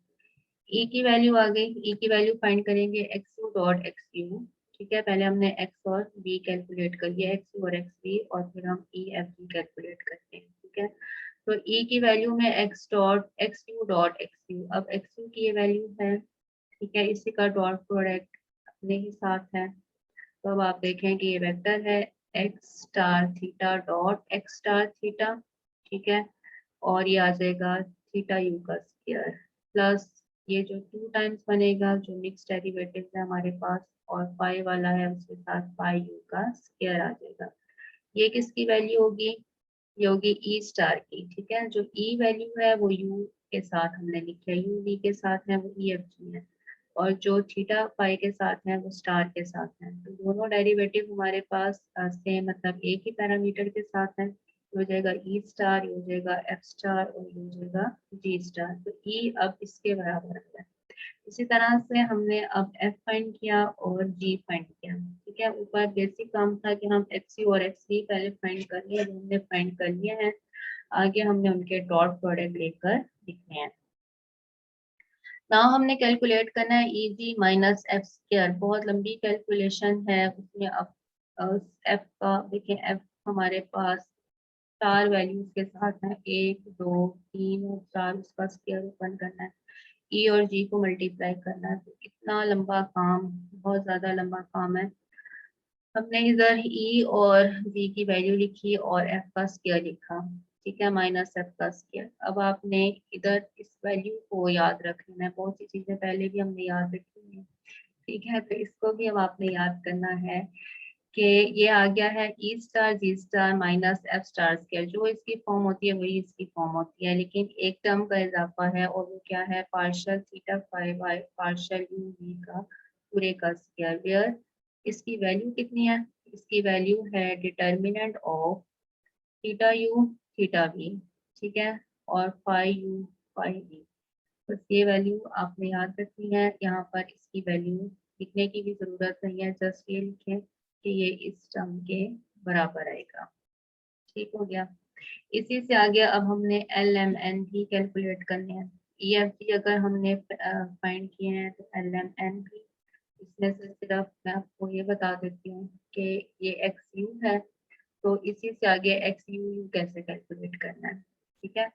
ई की वैल्यू आ गई, ई की वैल्यू फाइंड करेंगे x you dot x u, ठीक है। पहले हमने एक्स और बी कैलकुलेट कर लिया, एक्स यू और एक्स बी, और फिर हम ई एफ बी कैलकुलेट करते हैं, ठीक है। तो ई की वैल्यू में x dot x you dot x you, अब एक्स यू की ये वैल्यू है, ठीक है, इसी का डॉट प्रोडक्ट अपने ही साथ है। तो अब आप देखें कि ये वेक्टर है x star theta dot x star theta, ठीक है, और ये आ जाएगा थीटा यू का स्क्वायर, प्लस ये जो 2 टाइम्स बनेगा, जो मिक्स डेरिवेटिव है हमारे पास, और पाई वाला है उसके साथ पाई यू का स्क्वायर आ जाएगा। ये किसकी वैल्यू होगी, ये होगी ई स्टार की, ठीक है। जो ई वैल्यू है वो यू के साथ हमने लिखी है, यू वी के साथ है, वो ई एफ जी है, और जो थीटा पाई के साथ है वो स्टार के साथ है। तो दोनों डेरिवेटिव हमारे पास सेम, मतलब एक ही पैरामीटर के साथ है। ये हो जाएगा ई स्टार, ये हो जाएगा एफ स्टार, और ये हो जाएगा जी स्टार। तो ई अब इसके बराबर है। इसी तरह से हमने अब एफ फाइंड किया और जी फाइंड किया, ठीक है। ऊपर बेसिक काम था कि हम एक्स यू और एक्स वी पहले फाइंड कर लिए, जो हमने फाइंड कर लिए हैं। आगे हमने उनके डॉट प्रोडक्ट लेकर लिखने हैं। नाउ हमने कैलकुलेट करना है ई जी माइनस एफ स्क्वायर, बहुत लंबी कैलकुलेशन है उसमें। अब एफ का देखें, एफ हमारे पास 4 वैल्यूज के साथ है, 1 2 3 और 4, उसका स्क्वायर ओपन करना है, ई और जी को मल्टीप्लाई करना है। तो इतना लंबा काम, बहुत ज्यादा लंबा काम है। हमने इधर ई और जी की वैल्यू लिखी और एफ का स्क्वायर लिखा, ठीक है, माइनस एफ का स्क्वायर। अब आपने इधर इस वैल्यू को याद रखना है, बहुत सी चीजें पहले भी हमने याद रखी है, ठीक है। तो इसको भी अब आपने याद करना है कि ये आ गया है E star G star minus F star square, जो इसकी फॉर्म होती है वही इसकी फॉर्म होती है, लेकिन एक टर्म का इजाफा है, और वो क्या है, partial theta phi by partial u v का पूरे का स्क्वायर, वेयर इसकी वैल्यू कितनी है, इसकी वैल्यू है determinant of theta u theta v, ठीक है, और फाई यू फाई वी। बस ये वैल्यू आपने याद रखनी है, यहाँ पर इसकी वैल्यू लिखने की भी जरूरत नहीं है, जस्ट ये लिखें कि ये इस टर्म के बराबर आएगा, ठीक हो गया। इसी से आगे अब हमने एल एम एन भी कैलकुलेट करने हैं। ई एफ जी अगर हमने फाइंड किए हैं, तो एल एम एन भी, इसमें से सिर्फ मैं आपको ये बता देती हूँ कि ये एक्स यू है, तो इसी से आगे एक्स यू यू कैसे कैलकुलेट करना है, ठीक है।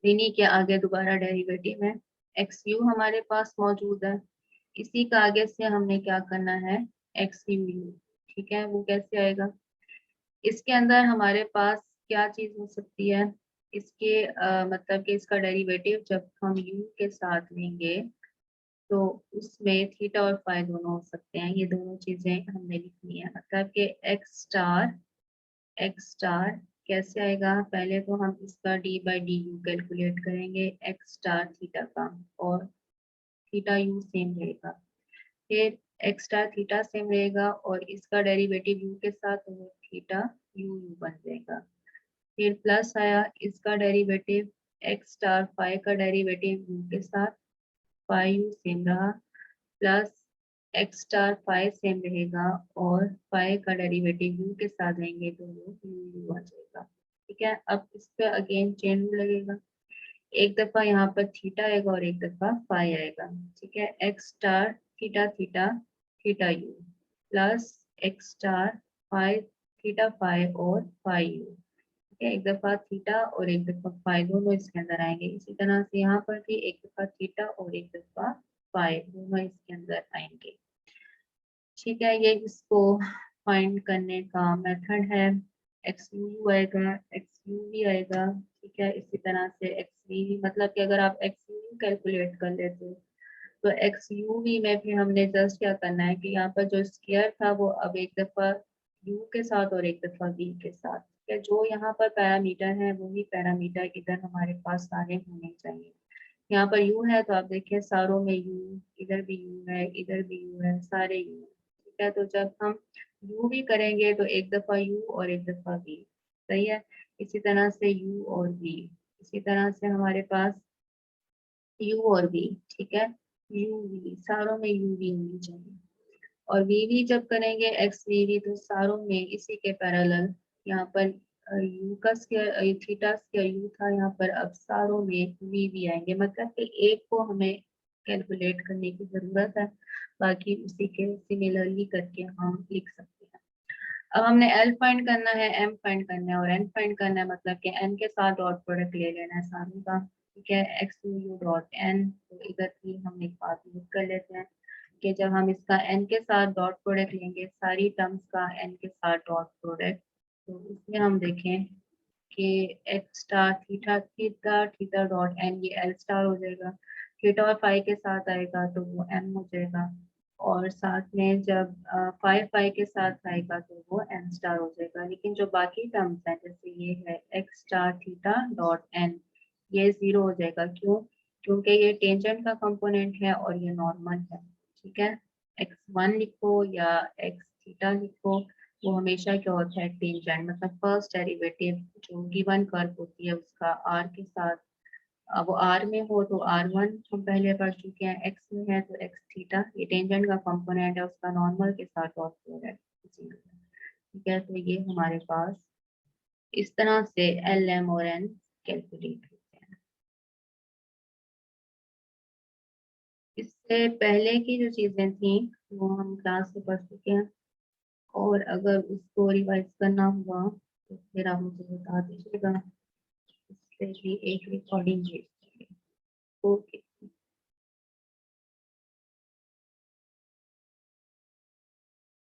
इन्हीं के आगे दोबारा डेरिवेटिव है, एक्स यू हमारे पास मौजूद है, इसी का आगे से हमने क्या करना है, एक्स यू यू, ठीक है। वो कैसे आएगा, इसके अंदर हमारे पास क्या चीज हो सकती है, इसके मतलब कि इसका डेरिवेटिव जब हम यू के साथ लेंगे, तो उसमें थीटा और फाई दोनों हो सकते हैं, ये दोनों चीजें हमने लिखनी है। मतलब कि एक्स स्टार कैसे आएगा, पहले तो हम इसका D by D you calculate करेंगे एक्स स्टार थीटा का, और थीटा यू सेम रहेगा, फिर एक्स स्टार थीटा सेम रहेगा, और इसका डेरिवेटिव यू के साथ, तो वो थीटा यू यू बन जाएगा। फिर प्लस आया इसका डेरिवेटिव एक्स स्टार फाई का डेरिवेटिव यू के साथ, फाई यू सेम रहा, plus x star phi same रहेगा, और फाई का डेरिवेटिव यू के साथ देंगे तो वो यू यू आ जाएगा, ठीक है। अब इस पे अगेन चेन रूल लगेगा, एक दफा यहाँ पर थीटा आएगा और एक दफा फाई आएगा, ठीक है। X star theta theta theta u plus x star phi theta phi और फाई यू, ठीक है। एक दफा थीटा और एक दफा फाई दोनों इसके अंदर आएंगे, इसी तरह से यहाँ पर भी एक दफा थीटा और एक दफा फाई दोनों इसके अंदर आएंगे, ठीक है। ये इसको फाइंड करने का मेथड है, एक्स यू आएगा, एक्स यू भी आएगा, ठीक है। इसी तरह से एक्स वी मतलब कि अगर आप एक्स यू कैलकुलेट कर लेते हो तो एक्स यू वी में भी हमने जस्ट क्या करना है कि यहाँ पर जो स्क्वायर था वो अब एक दफा यू के साथ और एक दफा वी के साथ, ठीक है। जो यहाँ पर पैरामीटर है वही पैरामीटर इधर हमारे पास सारे होने चाहिए। यहाँ पर यू है तो आप देखिए सारों में यू, इधर भी यू है, इधर भी यू है, सारे यू है, ठीक है। तो जब हम यू भी करेंगे तो एक दफा यू और एक दफा वी, सही है। इसी तरह से यू और वी, इसी तरह से हमारे पास यू और वी, ठीक है। यू वी सारों में यू वी होनी चाहिए। और वी वी जब करेंगे एक्स वी वी तो सारों में इसी के पैरेलल यहाँ पर यू का स्क्वायर थीटा स्क्वायर यू था, यहाँ पर अब सारों में वी वी आएंगे, मतलब कि एक को हमें कैलकुलेट करने की जरूरत है, बाकी उसी के सिमिलरली करके हम लिख सकते हैं। अब हमने एल फाइंड करना है, एम फाइंड करना है और एन फाइंड करना है, मतलब कि एन के साथ डॉट प्रोडक्ट ले लेना है सारों का, ठीक है। एक्स यू डॉट एन, तो इधर की हम एक बात यूज कर लेते हैं कि जब हम इसका एन के साथ डॉट प्रोडक्ट लेंगे सारी टर्म्स का एन के साथ डॉट प्रोडक्ट, तो इसमें हम देखें कि x star theta theta theta dot n ये एल स्टार हो जाएगा, थीटा और फाई के साथ आएगा तो वो एम हो जाएगा, और साथ में जब फाई फाई के साथ आएगा तो वो एम स्टार हो जाएगा। लेकिन जो बाकी टर्म्स हैं जैसे ये है x star theta dot n, ये जीरो हो जाएगा, क्यों? क्योंकि ये टेंजेंट का कंपोनेंट है और ये नॉर्मल है, ठीक है। एक्स वन लिखो या एक्स थीटा लिखो, वो हमेशा क्या होता है टेंजेंट, मतलब फर्स्ट डेरिवेटिव जो गिवन कर्व होती है उसका आर के साथ, अब वो आर में हो तो आर वन हम पहले पढ़ चुके हैं, एक्स में है तो एक्स थीटा, ये टेंजेंट का कंपोनेंट है उसका नॉर्मल के साथ डॉट प्रोडक्ट, ठीक है। तो ये हमारे पास इस तरह से एल एम और एन कैलकुलेट होते हैं। इससे पहले की जो चीजें थी वो हम क्लास से पढ़ चुके हैं, और अगर उसको रिवाइज करना हुआ तो फिर आप मुझे बता दीजिएगा, इससे भी एक रिकॉर्डिंग भेज देंगे। ओके।